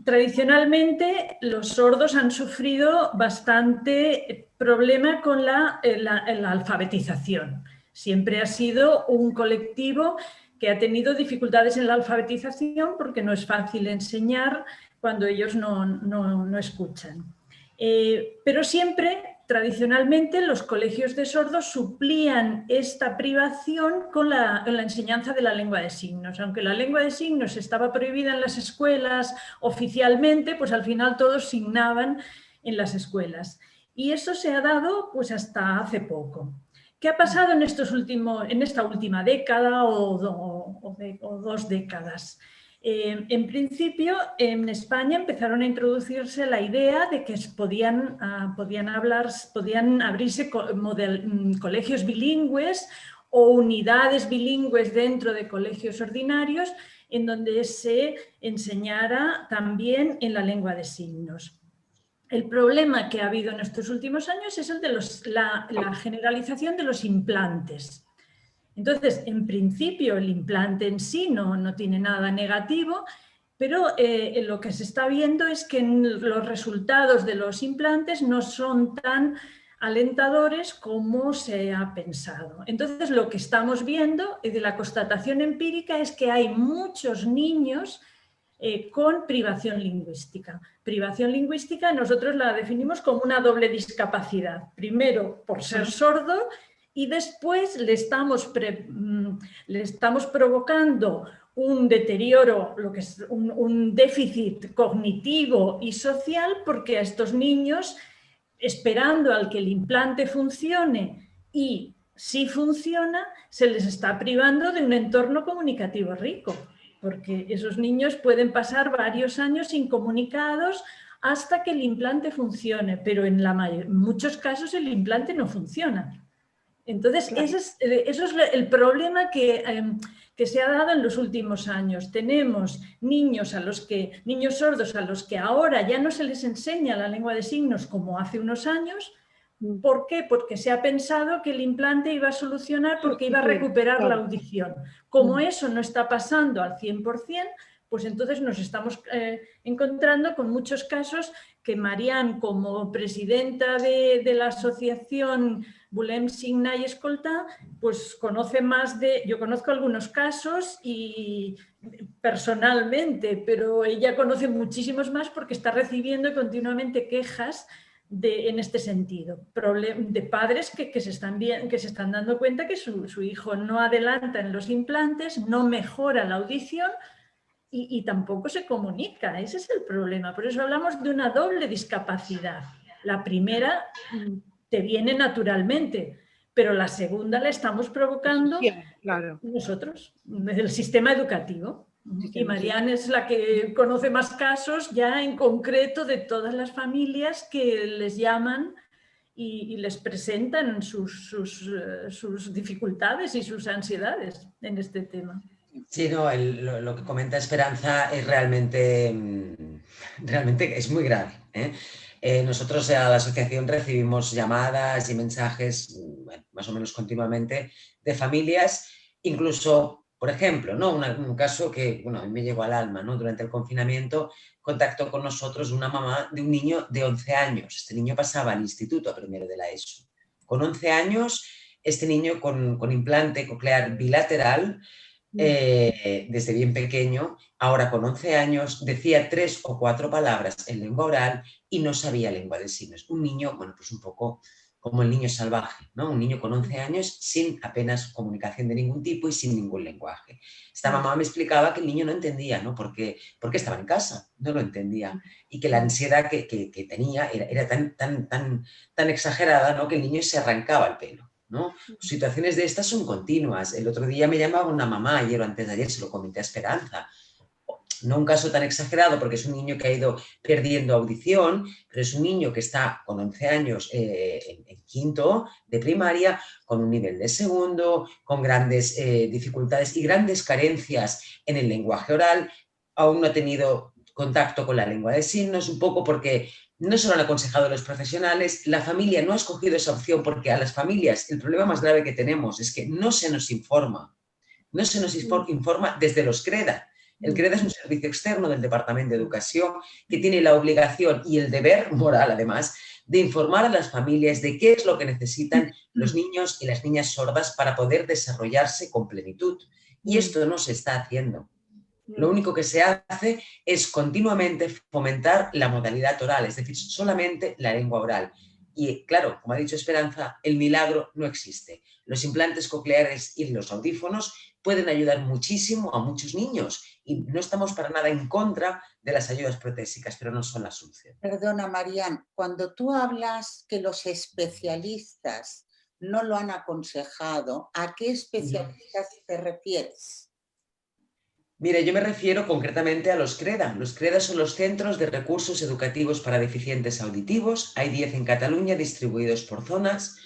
Tradicionalmente los sordos han sufrido bastante problema con la alfabetización. Siempre ha sido un colectivo que ha tenido dificultades en la alfabetización porque no es fácil enseñar cuando ellos no escuchan. Pero siempre, tradicionalmente, los colegios de sordos suplían esta privación con la enseñanza de la lengua de signos. Aunque la lengua de signos estaba prohibida en las escuelas oficialmente, pues al final todos signaban en las escuelas. Y eso se ha dado pues hasta hace poco. ¿Qué ha pasado en esta última década o 2 décadas? En principio, en España empezaron a introducirse la idea de que podían abrirse colegios bilingües o unidades bilingües dentro de colegios ordinarios en donde se enseñara también en la lengua de signos. El problema que ha habido en estos últimos años es el de la generalización de los implantes. Entonces, en principio, el implante en sí no tiene nada negativo, Pero lo que se está viendo es que los resultados de los implantes no son tan alentadores como se ha pensado. Entonces, lo que estamos viendo de la constatación empírica es que hay muchos niños con privación lingüística. Privación lingüística nosotros la definimos como una doble discapacidad. Primero, por ser sordo, y después le estamos provocando un deterioro, lo que es un déficit cognitivo y social, porque a estos niños, esperando al que el implante funcione y si funciona, se les está privando de un entorno comunicativo rico, porque esos niños pueden pasar varios años incomunicados hasta que el implante funcione, pero en muchos casos el implante no funciona. Entonces, claro, eso es el problema que se ha dado en los últimos años. Tenemos niños sordos a los que ahora ya no se les enseña la lengua de signos como hace unos años. ¿Por qué? Porque se ha pensado que el implante iba a solucionar porque iba a recuperar la audición. Como eso no está pasando al 100%, pues entonces nos estamos encontrando con muchos casos que Marianne, como presidenta de la asociación Volem Signar i Escoltar, pues conoce más de... Yo conozco algunos casos y personalmente, pero ella conoce muchísimos más porque está recibiendo continuamente quejas en este sentido, de padres que se están dando cuenta que su hijo no adelanta en los implantes, no mejora la audición y tampoco se comunica. Ese es el problema. Por eso hablamos de una doble discapacidad. La primera te viene naturalmente, pero la segunda la estamos provocando nosotros, el sistema educativo. Y Marianne es la que conoce más casos ya en concreto de todas las familias que les llaman y les presentan sus dificultades y sus ansiedades en este tema. Sí, no, lo que comenta Esperanza es realmente es muy grave, ¿eh? Nosotros a la asociación recibimos llamadas y mensajes más o menos continuamente de familias, incluso, por ejemplo, ¿no? un caso que a mí me llegó al alma, ¿no? Durante el confinamiento contactó con nosotros una mamá de un niño de 11 años. Este niño pasaba al instituto a primero de la ESO. Con 11 años, este niño con implante coclear bilateral, desde bien pequeño, ahora con 11 años, decía 3 o 4 palabras en lengua oral y no sabía lengua de signos. Un niño, bueno, pues un poco como el niño salvaje, ¿no? Un niño con 11 años sin apenas comunicación de ningún tipo y sin ningún lenguaje. Esta mamá me explicaba que el niño no entendía, ¿no? Porque estaba en casa, no lo entendía. Y que la ansiedad que tenía era tan exagerada, ¿no? Que el niño se arrancaba el pelo, ¿no? Situaciones de estas son continuas. El otro día me llamaba una mamá, ayer o antes de ayer, se lo comenté a Esperanza. No un caso tan exagerado porque es un niño que ha ido perdiendo audición, pero es un niño que está con 11 años en quinto de primaria, con un nivel de segundo, con grandes dificultades y grandes carencias en el lenguaje oral. Aún no ha tenido contacto con la lengua de signos, un poco porque no se lo han aconsejado los profesionales, la familia no ha escogido esa opción porque a las familias el problema más grave que tenemos es que no se nos informa, informa desde los CREDA. El CREDA es un servicio externo del Departamento de Educación que tiene la obligación y el deber moral, además, de informar a las familias de qué es lo que necesitan los niños y las niñas sordas para poder desarrollarse con plenitud. Y esto no se está haciendo. Lo único que se hace es continuamente fomentar la modalidad oral, es decir, solamente la lengua oral. Y claro, como ha dicho Esperanza, el milagro no existe. Los implantes cocleares y los audífonos pueden ayudar muchísimo a muchos niños y no estamos para nada en contra de las ayudas protésicas, pero no son la solución. Perdona, Marianne, cuando tú hablas que los especialistas no lo han aconsejado, ¿a qué especialistas te refieres? Mire, yo me refiero concretamente a los CREDA. Los CREDA son los Centros de Recursos Educativos para Deficientes Auditivos. Hay 10 en Cataluña distribuidos por zonas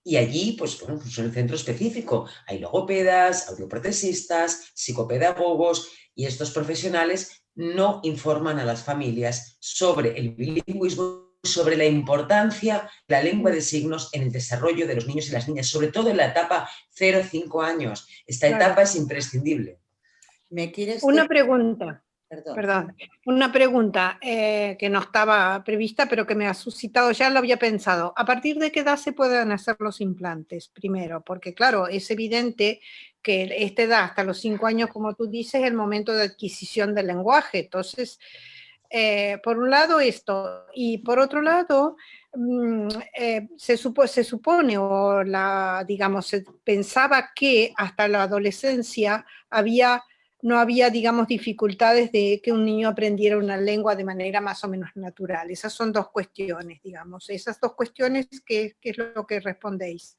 y allí pues son el centro específico. Hay logopedas, audioprotesistas, psicopedagogos y estos profesionales no informan a las familias sobre el bilingüismo, sobre la importancia de la lengua de signos en el desarrollo de los niños y las niñas, sobre todo en la etapa 0-5 años. Esta etapa es imprescindible. ¿Me quieres Una pregunta. Perdón, una pregunta que no estaba prevista, pero que me ha suscitado, ya lo había pensado. ¿A partir de qué edad se pueden hacer los implantes? Primero, porque claro, es evidente que esta edad, hasta los 5 años, como tú dices, es el momento de adquisición del lenguaje. Entonces, por un lado esto, y por otro lado, se supone, o digamos, se pensaba que hasta la adolescencia no había, digamos, dificultades de que un niño aprendiera una lengua de manera más o menos natural. Esas son dos cuestiones, digamos. Esas dos cuestiones, ¿qué es lo que respondéis?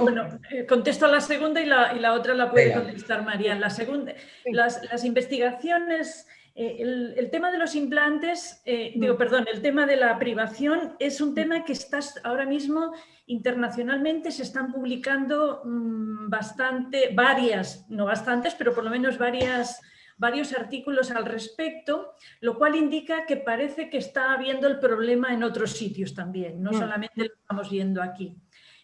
Bueno, contesto a la segunda y la otra la puede contestar María. La segunda, las investigaciones, el tema de los implantes, el tema de la privación es un tema que está ahora mismo internacionalmente, se están publicando no bastantes, pero por lo menos varios artículos al respecto, lo cual indica que parece que está habiendo el problema en otros sitios también, no solamente lo estamos viendo aquí.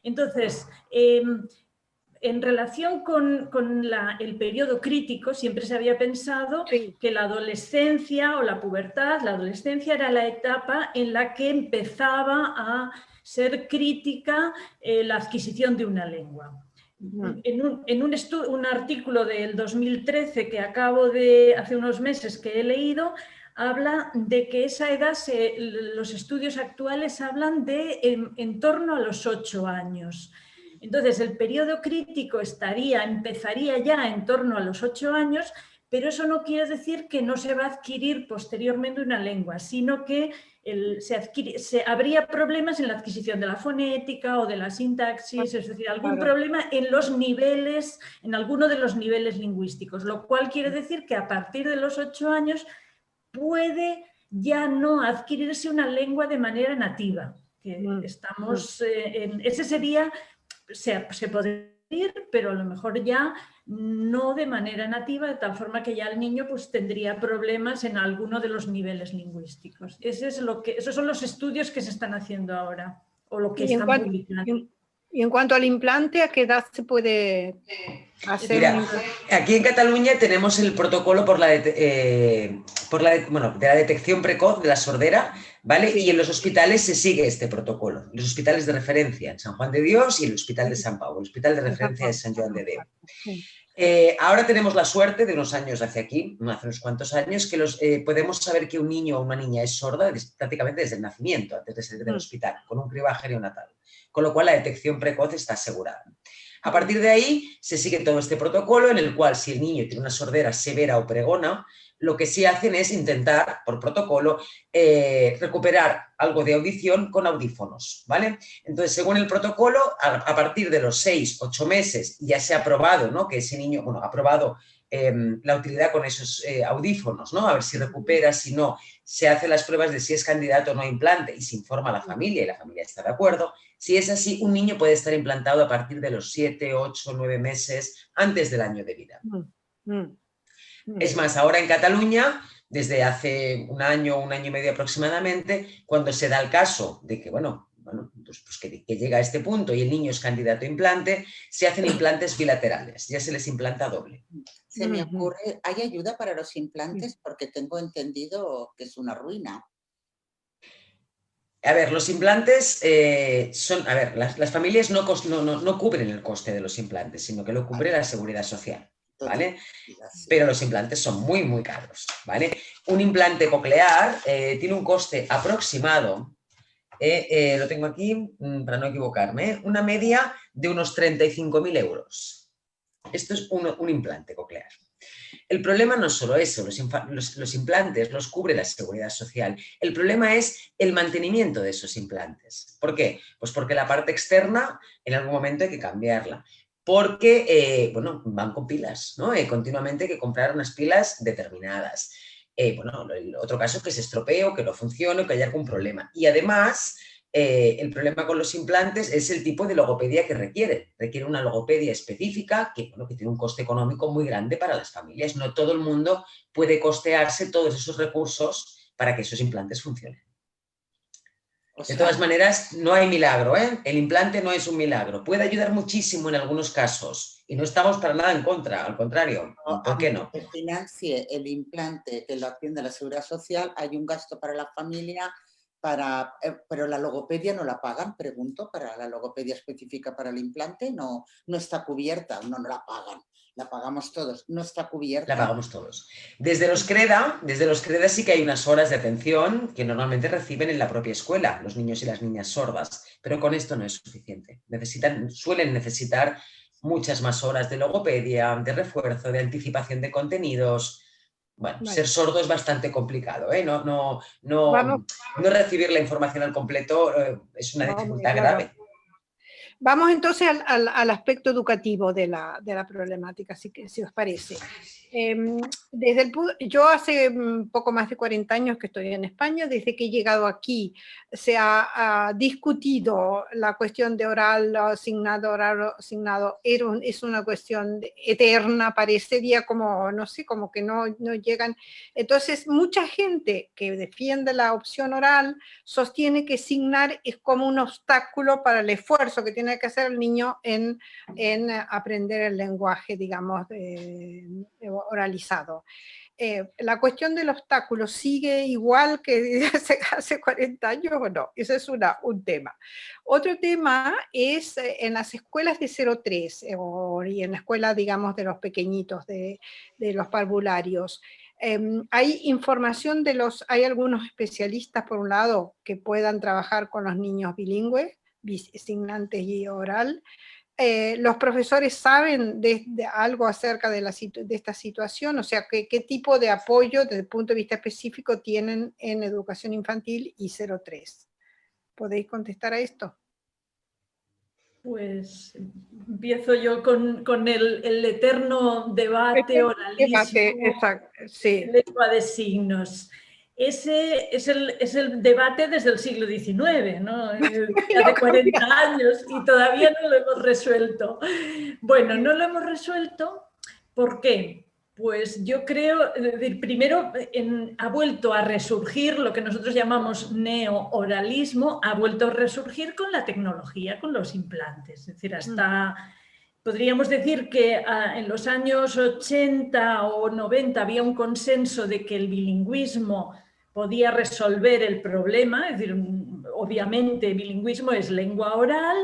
Entonces, en relación con el periodo crítico, siempre se había pensado que la adolescencia o la pubertad, la adolescencia era la etapa en la que empezaba a ser crítica la adquisición de una lengua. En un artículo del 2013 que hace unos meses que he leído, habla de que esa edad, los estudios actuales hablan de en torno a los 8 años. Entonces, el periodo crítico empezaría ya en torno a los 8 años, pero eso no quiere decir que no se va a adquirir posteriormente una lengua, sino que habría problemas en la adquisición de la fonética o de la sintaxis, es decir, algún problema en los niveles, en alguno de los niveles lingüísticos, lo cual quiere decir que a partir de los 8 años puede ya no adquirirse una lengua de manera nativa. Ese sería, se podría ir, pero a lo mejor ya no de manera nativa, de tal forma que ya el niño pues, tendría problemas en alguno de los niveles lingüísticos. Esos son los estudios que se están haciendo ahora, o lo que están publicando. Y en cuanto al implante, ¿a qué edad se puede hacer? Mira, aquí en Cataluña tenemos el protocolo de la detección precoz de la sordera, ¿vale? Y en los hospitales se sigue este protocolo. Los hospitales de referencia en San Juan de Dios y el Hospital de San Pau. El hospital de referencia es San Joan de Déu. Ahora tenemos la suerte de unos años hace unos cuantos años, que podemos saber que un niño o una niña es sorda prácticamente desde el nacimiento, antes de salir del hospital, con un cribaje neonatal. Con lo cual la detección precoz está asegurada. A partir de ahí se sigue todo este protocolo en el cual si el niño tiene una sordera severa o pregona, lo que sí hacen es intentar, por protocolo, recuperar algo de audición con audífonos, ¿vale? Entonces, según el protocolo, a partir de los 6-8 meses ya se ha probado, ¿no? Que ese niño, ha probado la utilidad con esos audífonos, ¿no? A ver si recupera, si no, se hacen las pruebas de si es candidato o no a implante y se informa a la familia y la familia está de acuerdo. Si es así, un niño puede estar implantado a partir de los 7, 8, 9 meses antes del año de vida. Es más, ahora en Cataluña, desde hace un año y medio aproximadamente, cuando se da el caso de que, que llega a este punto y el niño es candidato a implante, se hacen implantes bilaterales, ya se les implanta doble. Se me ocurre, ¿hay ayuda para los implantes? Porque tengo entendido que es una ruina. A ver, los implantes las familias no cubren el coste de los implantes, sino que lo cubre la Seguridad Social, ¿vale? Pero los implantes son muy, muy caros, ¿vale? Un implante coclear tiene un coste aproximado, lo tengo aquí para no equivocarme, una media de unos 35.000 euros. Esto es un implante coclear. El problema no es solo eso, los implantes los cubre la Seguridad Social. El problema es el mantenimiento de esos implantes. ¿Por qué? Pues porque la parte externa en algún momento hay que cambiarla. Porque, van con pilas, ¿no? Continuamente hay que comprar unas pilas determinadas. El otro caso es que se estropee o que no funcione o que haya algún problema. Y además, el problema con los implantes es el tipo de logopedia que requiere. Requiere una logopedia específica que tiene un coste económico muy grande para las familias. No todo el mundo puede costearse todos esos recursos para que esos implantes funcionen. O De sea, todas maneras, no hay milagro, ¿eh? El implante no es un milagro. Puede ayudar muchísimo en algunos casos y no estamos para nada en contra, al contrario. ¿Por qué no? aunque financie el implante que lo atiende la Seguridad Social, hay un gasto para la familia, pero la logopedia no la pagan, pregunto, para la logopedia específica para el implante no está cubierta, no la pagan, la pagamos todos, no está La cubierta. pagamos todos. Desde los CREDA sí que hay unas horas de atención que normalmente reciben en la propia escuela los niños y las niñas sordas, pero con esto no es suficiente. Suelen necesitar muchas más horas de logopedia, de refuerzo, de anticipación de contenidos. Bueno, Vale. ser sordo es bastante complicado, ¿eh? No Vamos, recibir la información al completo es una dificultad claro. grave. Vamos entonces al aspecto educativo de la problemática, si os parece. Yo hace poco más de 40 años que estoy en España. Desde que he llegado aquí se ha discutido la cuestión de oral asignado, es una cuestión eterna, parecería como, no sé, como que no llegan. Entonces mucha gente que defiende la opción oral sostiene que asignar es como un obstáculo para el esfuerzo que tiene que hacer el niño en aprender el lenguaje, digamos, oralizado. La cuestión del obstáculo sigue igual que hace 40 años o no, ese es un tema. Otro tema es en las escuelas de 0-3 y en la escuela, digamos, de los pequeñitos, de los parvularios. Hay información hay algunos especialistas, por un lado, que puedan trabajar con los niños bilingües, signantes y oral. Los profesores saben de algo acerca de esta situación, o sea, ¿qué tipo de apoyo desde el punto de vista específico tienen en educación infantil y 0-3? ¿Podéis contestar a esto? Pues empiezo yo con el eterno debate oralísimo, Exacto, sí. lengua de signos. Ese es el debate desde el siglo XIX, ¿no? Hace 40 años y todavía no lo hemos resuelto. Bueno, no lo hemos resuelto, ¿por qué? Pues yo creo, primero ha vuelto a resurgir lo que nosotros llamamos neo-oralismo, ha vuelto a resurgir con la tecnología, con los implantes. Es decir, podríamos decir que en los años 80 o 90 había un consenso de que el bilingüismo podía resolver el problema, es decir, obviamente bilingüismo es lengua oral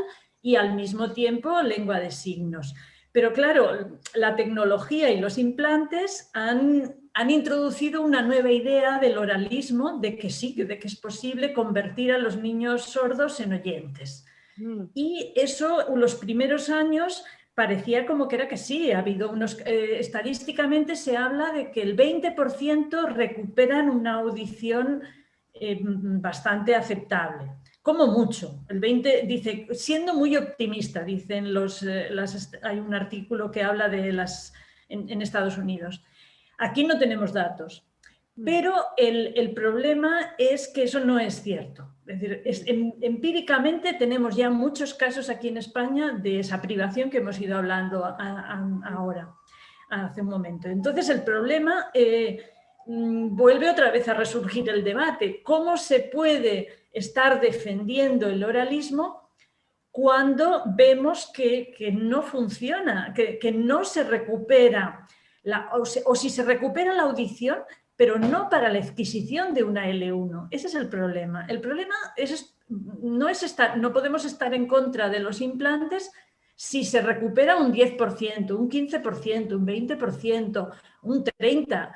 y al mismo tiempo lengua de signos. Pero claro, la tecnología y los implantes han introducido una nueva idea del oralismo, de que sí, de que es posible convertir a los niños sordos en oyentes. Y eso, los primeros años, parecía como que era que sí. Ha habido estadísticamente se habla de que el 20% recuperan una audición bastante aceptable. Como mucho, el 20% dice, siendo muy optimista, dicen hay un artículo que habla de en Estados Unidos. Aquí no tenemos datos, pero el problema es que eso no es cierto. Es decir, empíricamente tenemos ya muchos casos aquí en España de esa privación que hemos ido hablando ahora, hace un momento. Entonces el problema vuelve otra vez a resurgir el debate. ¿Cómo se puede estar defendiendo el oralismo cuando vemos que no funciona, que no se recupera, o si se recupera la audición, pero no para la adquisición de una L1? Ese es el problema. El problema no podemos estar en contra de los implantes si se recupera un 10%, un 15%, un 20%, un 30%,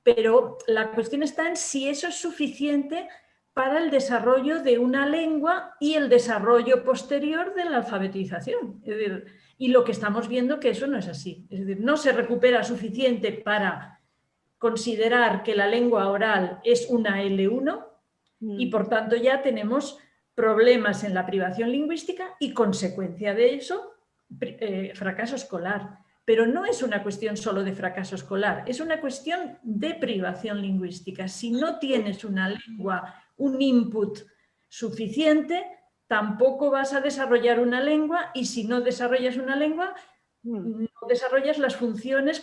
pero la cuestión está en si eso es suficiente para el desarrollo de una lengua y el desarrollo posterior de la alfabetización. Es decir, y lo que estamos viendo que eso no es así. Es decir, no se recupera suficiente para considerar que la lengua oral es una L1 y por tanto ya tenemos problemas en la privación lingüística y consecuencia de eso, fracaso escolar. Pero no es una cuestión solo de fracaso escolar, es una cuestión de privación lingüística. Si no tienes una lengua, un input suficiente, tampoco vas a desarrollar una lengua, y si no desarrollas una lengua, no desarrollas las funciones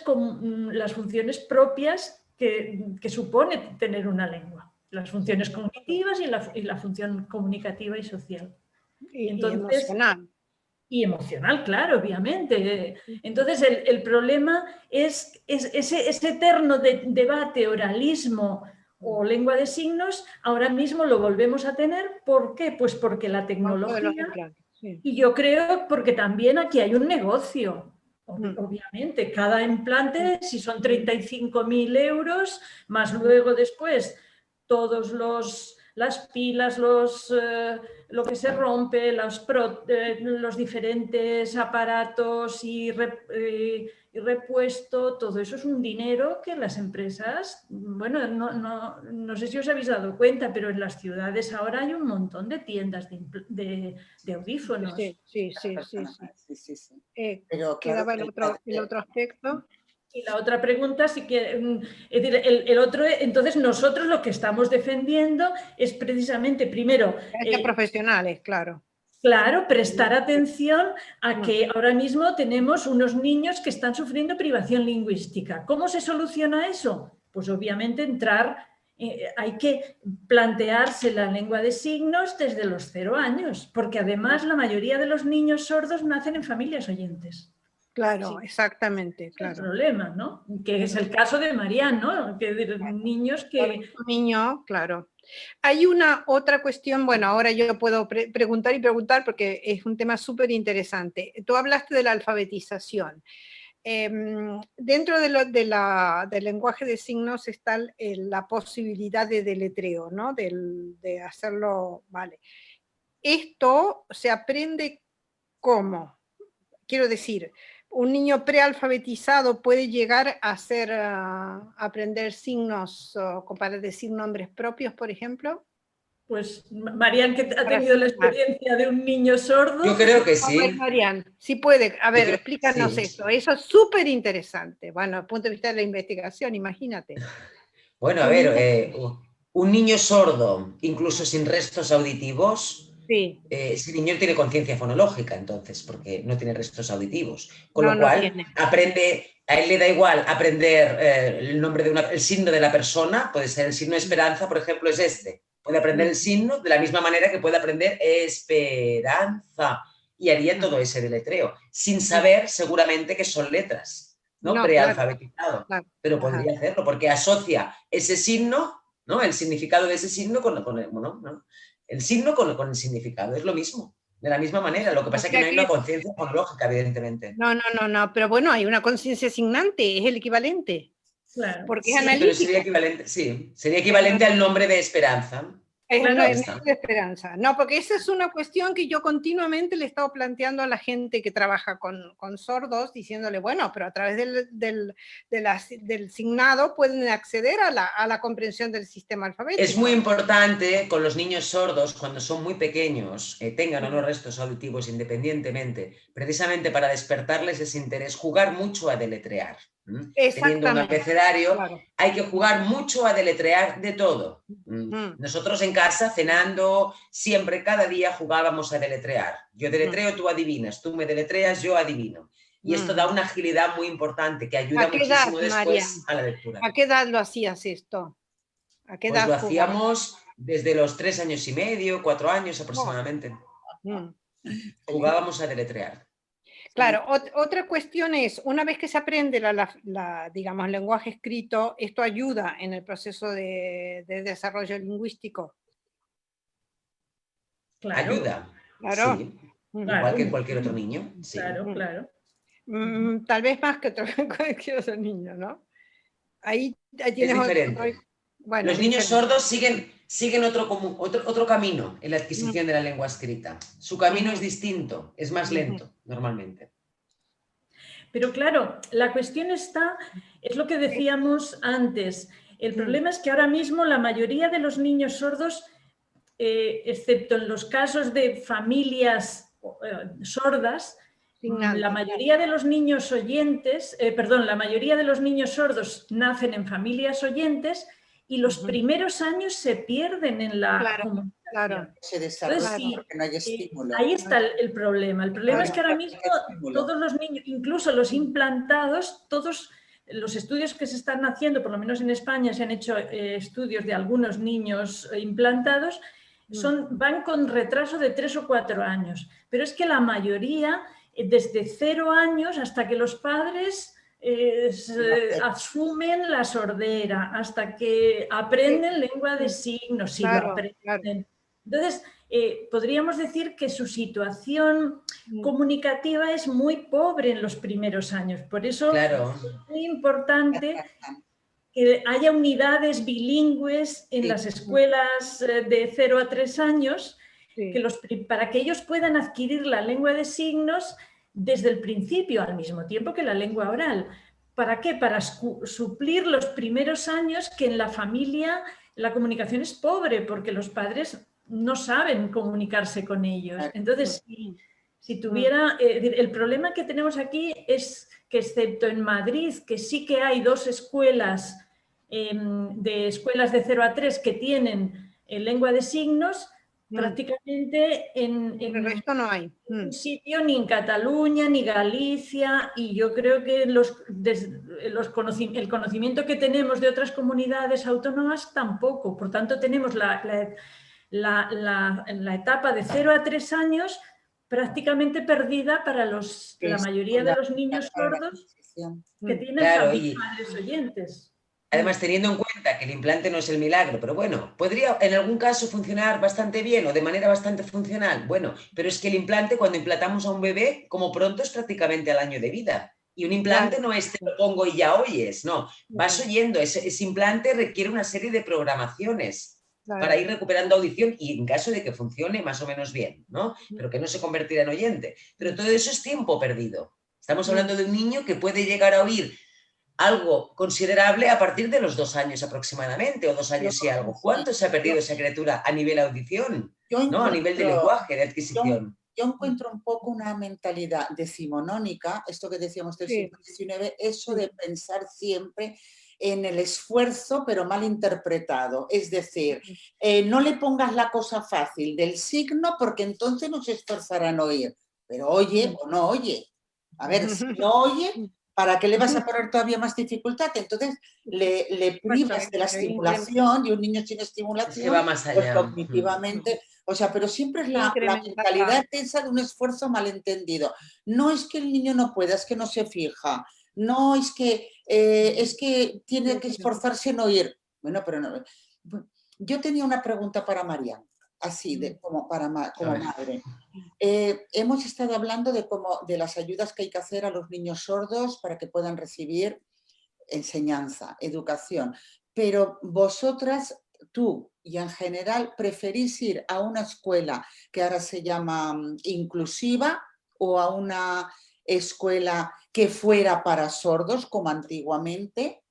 propias que supone tener una lengua. las funciones cognitivas y la función comunicativa y social. Y Entonces, emocional. Y emocional, claro, obviamente. Entonces, el problema es ese eterno debate, oralismo o lengua de signos, ahora mismo lo volvemos a tener. ¿Por qué? Pues porque la tecnología, sí. y yo creo porque también aquí hay un negocio. Obviamente, cada implante, si son 35.000 euros, más luego después todos las pilas, lo que se rompe, los diferentes aparatos y repuesto, todo eso es un dinero que las empresas, bueno, no sé si os habéis dado cuenta, pero en las ciudades ahora hay un montón de tiendas de audífonos. Sí. Pero, quedaba claro, el otro aspecto. Y la otra pregunta, es decir, el otro, entonces nosotros lo que estamos defendiendo es precisamente, primero, profesionales, claro. Claro, prestar atención a que ahora mismo tenemos unos niños que están sufriendo privación lingüística. ¿Cómo se soluciona eso? Pues obviamente hay que plantearse la lengua de signos desde los 0 años, porque además la mayoría de los niños sordos nacen en familias oyentes. Claro, sí. Exactamente, claro. Es el problema, ¿no? Que es el caso de Marian, ¿no? Que de niños que... Niño, claro. Hay una otra cuestión, bueno, ahora yo puedo preguntar y preguntar porque es un tema súper interesante. Tú hablaste de la alfabetización. Dentro del lenguaje de signos está la posibilidad de deletreo, ¿no? De hacerlo, vale. Esto se aprende ¿cómo? Quiero decir, un niño prealfabetizado puede llegar a aprender signos para decir nombres propios, por ejemplo. Pues Marian, que ha tenido la experiencia de un niño sordo. Yo creo que sí. Marian, sí puede. A ver, explícanos esto. Eso es súper interesante. Bueno, desde el punto de vista de la investigación, imagínate. Bueno, a ver, un niño sordo, incluso sin restos auditivos, sí. Ese niño tiene conciencia fonológica, entonces, porque no tiene restos auditivos. Con lo cual, aprende, a él le da igual aprender el nombre el signo de la persona, puede ser el signo de esperanza, por ejemplo, es este. Puede aprender el signo de la misma manera que puede aprender esperanza y haría todo ese deletreo, sin saber seguramente que son letras, ¿no? Prealfabetizado. Claro. Pero podría hacerlo, porque asocia ese signo, ¿no? El significado de ese signo con el signo con el significado, es lo mismo, de la misma manera. Lo que pasa es que no hay una conciencia fonológica, evidentemente. No, pero bueno, hay una conciencia signante, es el equivalente. Claro. Porque sí, es analítica. Pero sería equivalente, sí, sería equivalente al nombre de esperanza. Es una de esperanza. No, porque esa es una cuestión que yo continuamente le he estado planteando a la gente que trabaja con sordos, diciéndole, bueno, pero a través del signado pueden acceder a la comprensión del sistema alfabético. Es muy importante con los niños sordos, cuando son muy pequeños, tengan o no restos auditivos independientemente, precisamente para despertarles ese interés, jugar mucho a deletrear. Teniendo un abecedario, claro. Hay que jugar mucho a deletrear de todo. Nosotros en casa, cenando, siempre, cada día jugábamos a deletrear. Yo deletreo, tú adivinas, tú me deletreas, yo adivino. Y esto da una agilidad muy importante que ayuda muchísimo después a la lectura. ¿A qué edad lo hacías esto? ¿A qué edad? Pues lo hacíamos desde los 3 años y medio, 4 años aproximadamente. Jugábamos a deletrear. Claro, otra cuestión es, una vez que se aprende digamos, el lenguaje escrito, ¿esto ayuda en el proceso de desarrollo lingüístico? Claro. Ayuda, claro. Sí. Igual que cualquier otro niño. Sí. Claro. Tal vez más que cualquier otro niño, ¿no? Ahí tienes es diferente. Bueno, los niños sordos siguen otro camino en la adquisición de la lengua escrita. Su camino es distinto, es más lento, normalmente. Pero claro, la cuestión es lo que decíamos antes. El problema es que ahora mismo la mayoría de los niños sordos, excepto en los casos de familias sordas, la mayoría de los niños la mayoría de los niños sordos nacen en familias oyentes y los primeros años se pierden en la comunicación. Claro, se desarrolla porque no hay estímulo. Ahí está el problema. El problema es que ahora mismo todos los niños, incluso los implantados, todos los estudios que se están haciendo, por lo menos en España se han hecho estudios de algunos niños implantados, van con retraso de 3 o 4 años, pero es que la mayoría desde 0 años hasta que los padres asumen la sordera, hasta que aprenden lengua de signos, si Claro, lo aprenden. claro. Entonces, podríamos decir que su situación comunicativa es muy pobre en los primeros años. Por eso Claro. es muy importante que haya unidades bilingües en las escuelas de 0 a 3 años, para que ellos puedan adquirir la lengua de signos desde el principio, al mismo tiempo que la lengua oral. ¿Para qué? Para suplir los primeros años que en la familia la comunicación es pobre, porque los padres no saben comunicarse con ellos. Entonces, si tuviera... el problema que tenemos aquí es que, excepto en Madrid, que sí que hay 2 escuelas de 0 a 3 que tienen lengua de signos, prácticamente en el resto no hay. un sitio ni en Cataluña ni Galicia, y yo creo que el conocimiento que tenemos de otras comunidades autónomas tampoco. Por tanto, tenemos la etapa de 0 a 3 años prácticamente perdida para la mayoría de los niños sordos que tienen también padres oyentes. Además, teniendo en cuenta que el implante no es el milagro, pero bueno, podría en algún caso funcionar bastante bien o de manera bastante funcional. Bueno, pero es que el implante, cuando implantamos a un bebé, como pronto es prácticamente al año de vida. Y un implante no es te lo pongo y ya oyes, no. Vas oyendo, ese implante requiere una serie de programaciones para ir recuperando audición y en caso de que funcione más o menos bien, ¿no? Pero que no se convertirá en oyente. Pero todo eso es tiempo perdido. Estamos hablando de un niño que puede llegar a oír algo considerable a partir de los 2 años aproximadamente, o 2 años y algo. ¿Cuánto se ha perdido esa criatura a nivel de audición? ¿No? A nivel de lenguaje, de adquisición. Yo encuentro un poco una mentalidad decimonónica, esto que decíamos del siglo XIX, eso de pensar siempre en el esfuerzo, pero mal interpretado. Es decir, no le pongas la cosa fácil del signo porque entonces no se esforzará en oír. Pero oye o no oye. A ver, si no oye, ¿para qué le vas a poner todavía más dificultad? Entonces le privas de la estimulación, y un niño sin estimulación, es que va más allá. Pues cognitivamente... O sea, pero siempre es la mentalidad tensa de un esfuerzo malentendido. No es que el niño no pueda, es que no se fija. No es que tiene que esforzarse en oír. Bueno, pero no. Yo tenía una pregunta para Marian, así, como madre. Hemos estado hablando de las ayudas que hay que hacer a los niños sordos para que puedan recibir enseñanza, educación. Pero vosotras, tú y en general, ¿preferís ir a una escuela que ahora se llama inclusiva o a una escuela que fuera para sordos como antiguamente,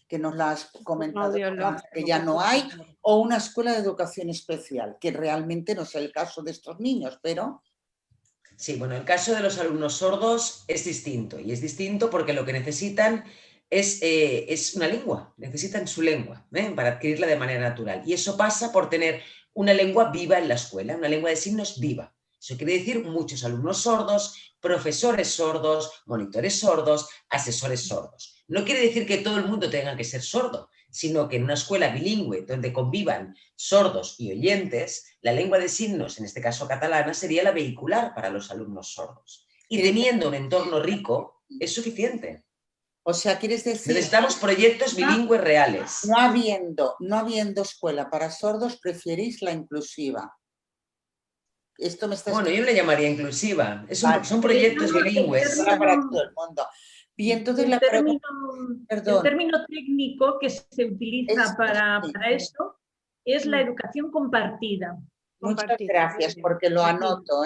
que nos la has comentado, que ya no hay, o una escuela de educación especial, que realmente no es el caso de estos niños, pero... Sí, bueno, el caso de los alumnos sordos es distinto, y es distinto porque lo que necesitan es una lengua, necesitan su lengua para adquirirla de manera natural. Y eso pasa por tener una lengua viva en la escuela, una lengua de signos viva. Eso quiere decir muchos alumnos sordos, profesores sordos, monitores sordos, asesores sordos. No quiere decir que todo el mundo tenga que ser sordo, sino que en una escuela bilingüe donde convivan sordos y oyentes, la lengua de signos, en este caso catalana, sería la vehicular para los alumnos sordos. Y teniendo un entorno rico, es suficiente. O sea, quieres decir... Necesitamos proyectos bilingües reales. No habiendo escuela para sordos, preferís la inclusiva. Esto me está bueno, yo le llamaría inclusiva. Son proyectos bilingües. Para todo el mundo. Y entonces el término técnico que se utiliza para eso es la educación compartida. Muchas gracias, porque lo anoto,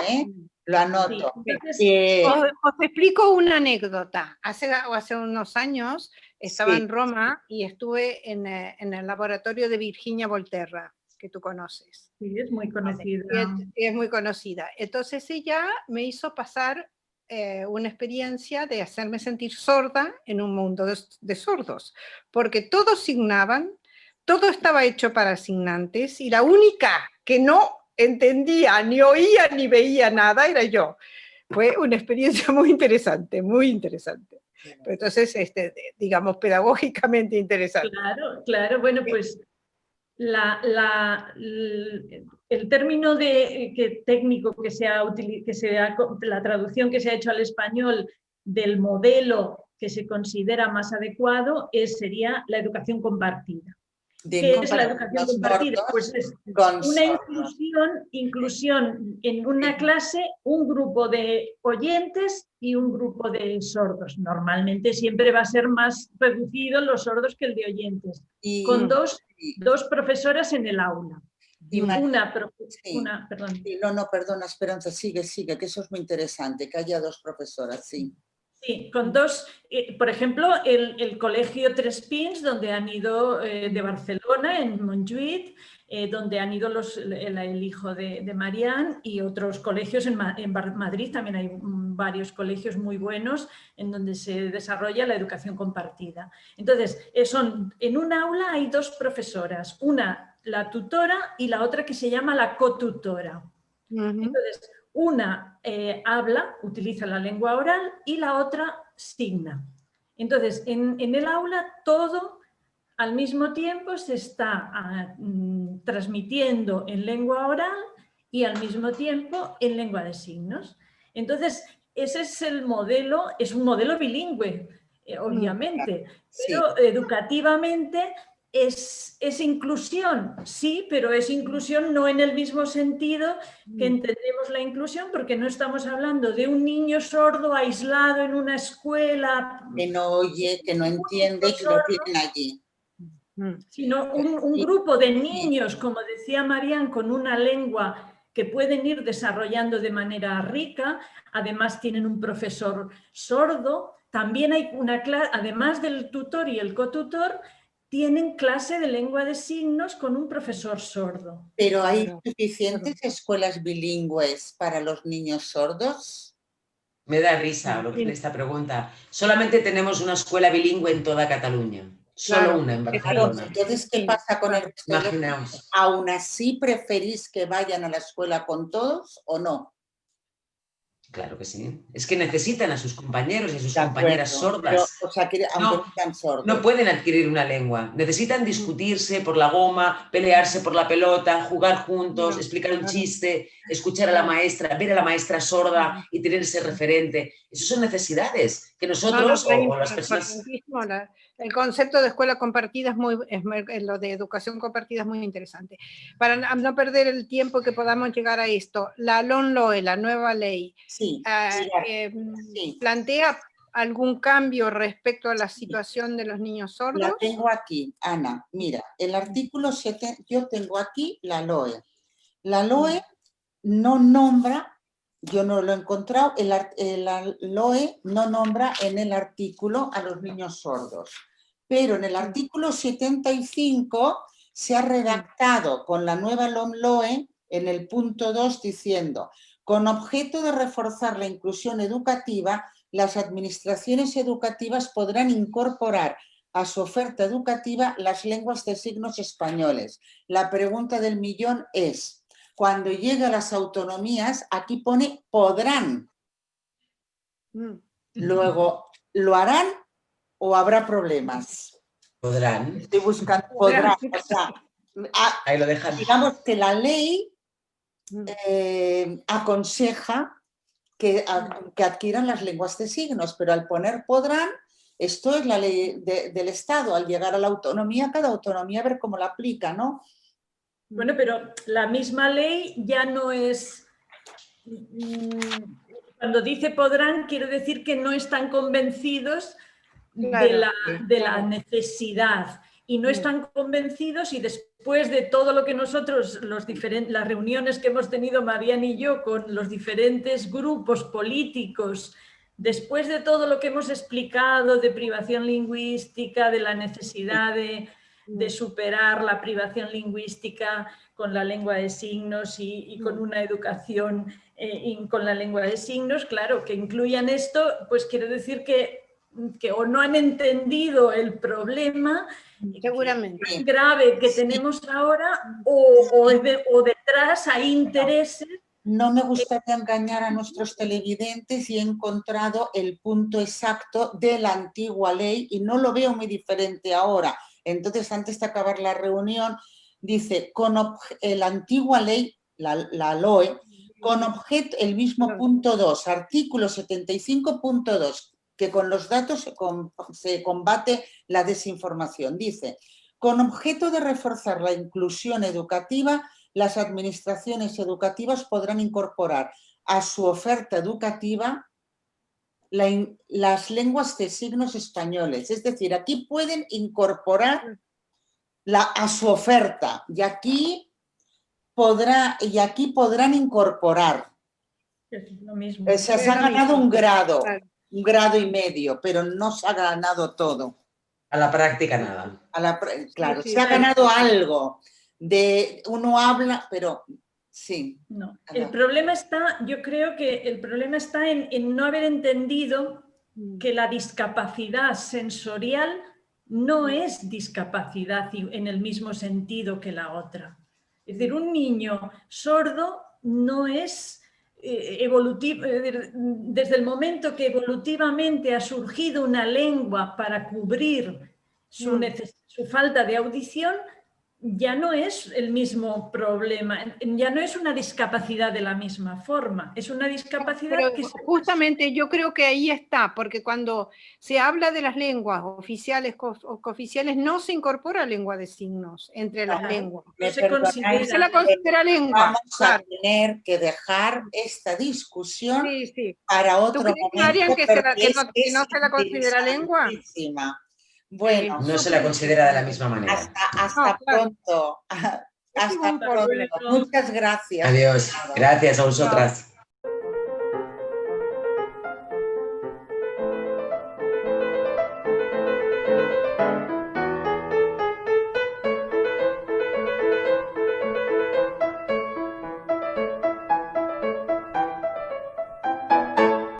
Lo anoto. Sí. Os explico una anécdota. Hace unos años estaba en Roma y estuve en el laboratorio de Virginia Volterra, que tú conoces. Sí, es muy conocida. Es muy conocida. Entonces ella me hizo pasar una experiencia de hacerme sentir sorda en un mundo de sordos, porque todos signaban, todo estaba hecho para signantes y la única que no entendía, ni oía, ni veía nada era yo. Fue una experiencia muy interesante, muy interesante. Pero entonces, digamos, pedagógicamente interesante. Claro, claro. Bueno, pues el término técnico la traducción que se ha hecho al español del modelo que se considera más adecuado sería la educación compartida. ¿Qué es la educación compartida? Pues es una inclusión en una clase, un grupo de oyentes y un grupo de sordos. Normalmente siempre va a ser más reducido los sordos que el de oyentes, con dos profesoras en el aula. Perdón. No, perdona, Esperanza, sigue, que eso es muy interesante, que haya dos profesoras, sí. Sí, con dos, por ejemplo, el colegio Tres Pins, donde han ido de Barcelona, en Montjuïc, donde han ido el hijo de Marianne, y otros colegios en Madrid, también hay varios colegios muy buenos en donde se desarrolla la educación compartida. Entonces, en un aula hay dos profesoras, una la tutora y la otra que se llama la cotutora. Entonces, una utiliza la lengua oral y la otra signa. Entonces, en el aula todo al mismo tiempo se está transmitiendo en lengua oral y al mismo tiempo en lengua de signos. Entonces, ese es el modelo, es un modelo bilingüe, obviamente, pero educativamente es inclusión, sí, pero es inclusión no en el mismo sentido que entendemos la inclusión, porque no estamos hablando de un niño sordo aislado en una escuela. Que no oye, que no entiende, que lo tienen allí. Sino un grupo de niños, como decía Marianne, con una lengua que pueden ir desarrollando de manera rica. Además tienen un profesor sordo. También hay una clase, además del tutor y el cotutor, tienen clase de lengua de signos con un profesor sordo. ¿Pero hay suficientes escuelas bilingües para los niños sordos? Me da risa esta pregunta. Solamente tenemos una escuela bilingüe en toda Cataluña. Solo una en Barcelona. Entonces, ¿qué pasa con el resto? Imaginaos. ¿Aún así preferís que vayan a la escuela con todos o no? Claro que sí. Es que necesitan a sus compañeros y a sus compañeras sordas. Pero, o sea, que, aunque no sean sordos. No pueden adquirir una lengua. Necesitan discutirse por la goma, pelearse por la pelota, jugar juntos, explicar un chiste, escuchar a la maestra, ver a la maestra sorda y tener ese referente. Esas son necesidades que nosotros o las personas... El concepto de escuela compartida lo de educación compartida es muy interesante. Para no perder el tiempo que podamos llegar a esto, la LOMLOE, la nueva ley, ¿plantea algún cambio respecto a la situación de los niños sordos? La tengo aquí, Ana. Mira, el artículo 7, yo tengo aquí la LOE. La LOE no nombra, yo no lo he encontrado, la LOE no nombra en el artículo a los niños sordos. Pero en el artículo 75 se ha redactado con la nueva LOMLOE en el punto 2 diciendo: con objeto de reforzar la inclusión educativa, las administraciones educativas podrán incorporar a su oferta educativa las lenguas de signos españoles. La pregunta del millón es, cuando llegue a las autonomías, aquí pone podrán. Luego, ¿lo harán o habrá problemas? Podrán. Estoy buscando, podrán. O sea, ahí lo dejan. Digamos que la ley aconseja que adquieran las lenguas de signos, pero al poner podrán, esto es la ley del Estado. Al llegar a la autonomía, cada autonomía a ver cómo la aplica, ¿no? Bueno, pero la misma ley ya no es... Cuando dice podrán, quiero decir que no están convencidos de la necesidad y no están convencidos, y después de todo lo que nosotros, las reuniones que hemos tenido Marianne y yo con los diferentes grupos políticos, después de todo lo que hemos explicado de privación lingüística, de la necesidad de superar la privación lingüística con la lengua de signos y con una educación con la lengua de signos, claro, que incluyan esto, pues quiere decir que o no han entendido el problema grave que tenemos ahora, o detrás hay intereses No me gustaría engañar a nuestros televidentes y he encontrado el punto exacto de la antigua ley y no lo veo muy diferente ahora. Entonces, antes de acabar la reunión, dice, la antigua ley, la LOE, con objeto, el mismo punto 2, artículo 75.2, que con los datos se combate la desinformación. Dice, con objeto de reforzar la inclusión educativa, las administraciones educativas podrán incorporar a su oferta educativa las lenguas de signos españoles. Es decir, aquí pueden incorporar a su oferta y aquí podrán incorporar. Es lo mismo. O sea, se ha ganado un grado y medio, pero no se ha ganado todo. A la práctica nada. Claro, se ha ganado algo. Uno habla, pero sí. No. El problema está, yo creo que el problema está en no haber entendido que la discapacidad sensorial no es discapacidad en el mismo sentido que la otra. Es decir, un niño sordo no es evolutivo. Desde el momento que evolutivamente ha surgido una lengua para cubrir su falta de audición, ya no es el mismo problema, ya no es una discapacidad de la misma forma, es una discapacidad que... Justamente yo creo que ahí está, porque cuando se habla de las lenguas oficiales o cooficiales no se incorpora lengua de signos entre las lenguas. No se considera lengua. Vamos a tener que dejar esta discusión para otro momento. ¿Tú crees, que no se la considera lengua? Bueno, no se la considera de la misma manera. Hasta pronto. Hasta pronto. Muchas gracias. Adiós. Gracias a vosotras.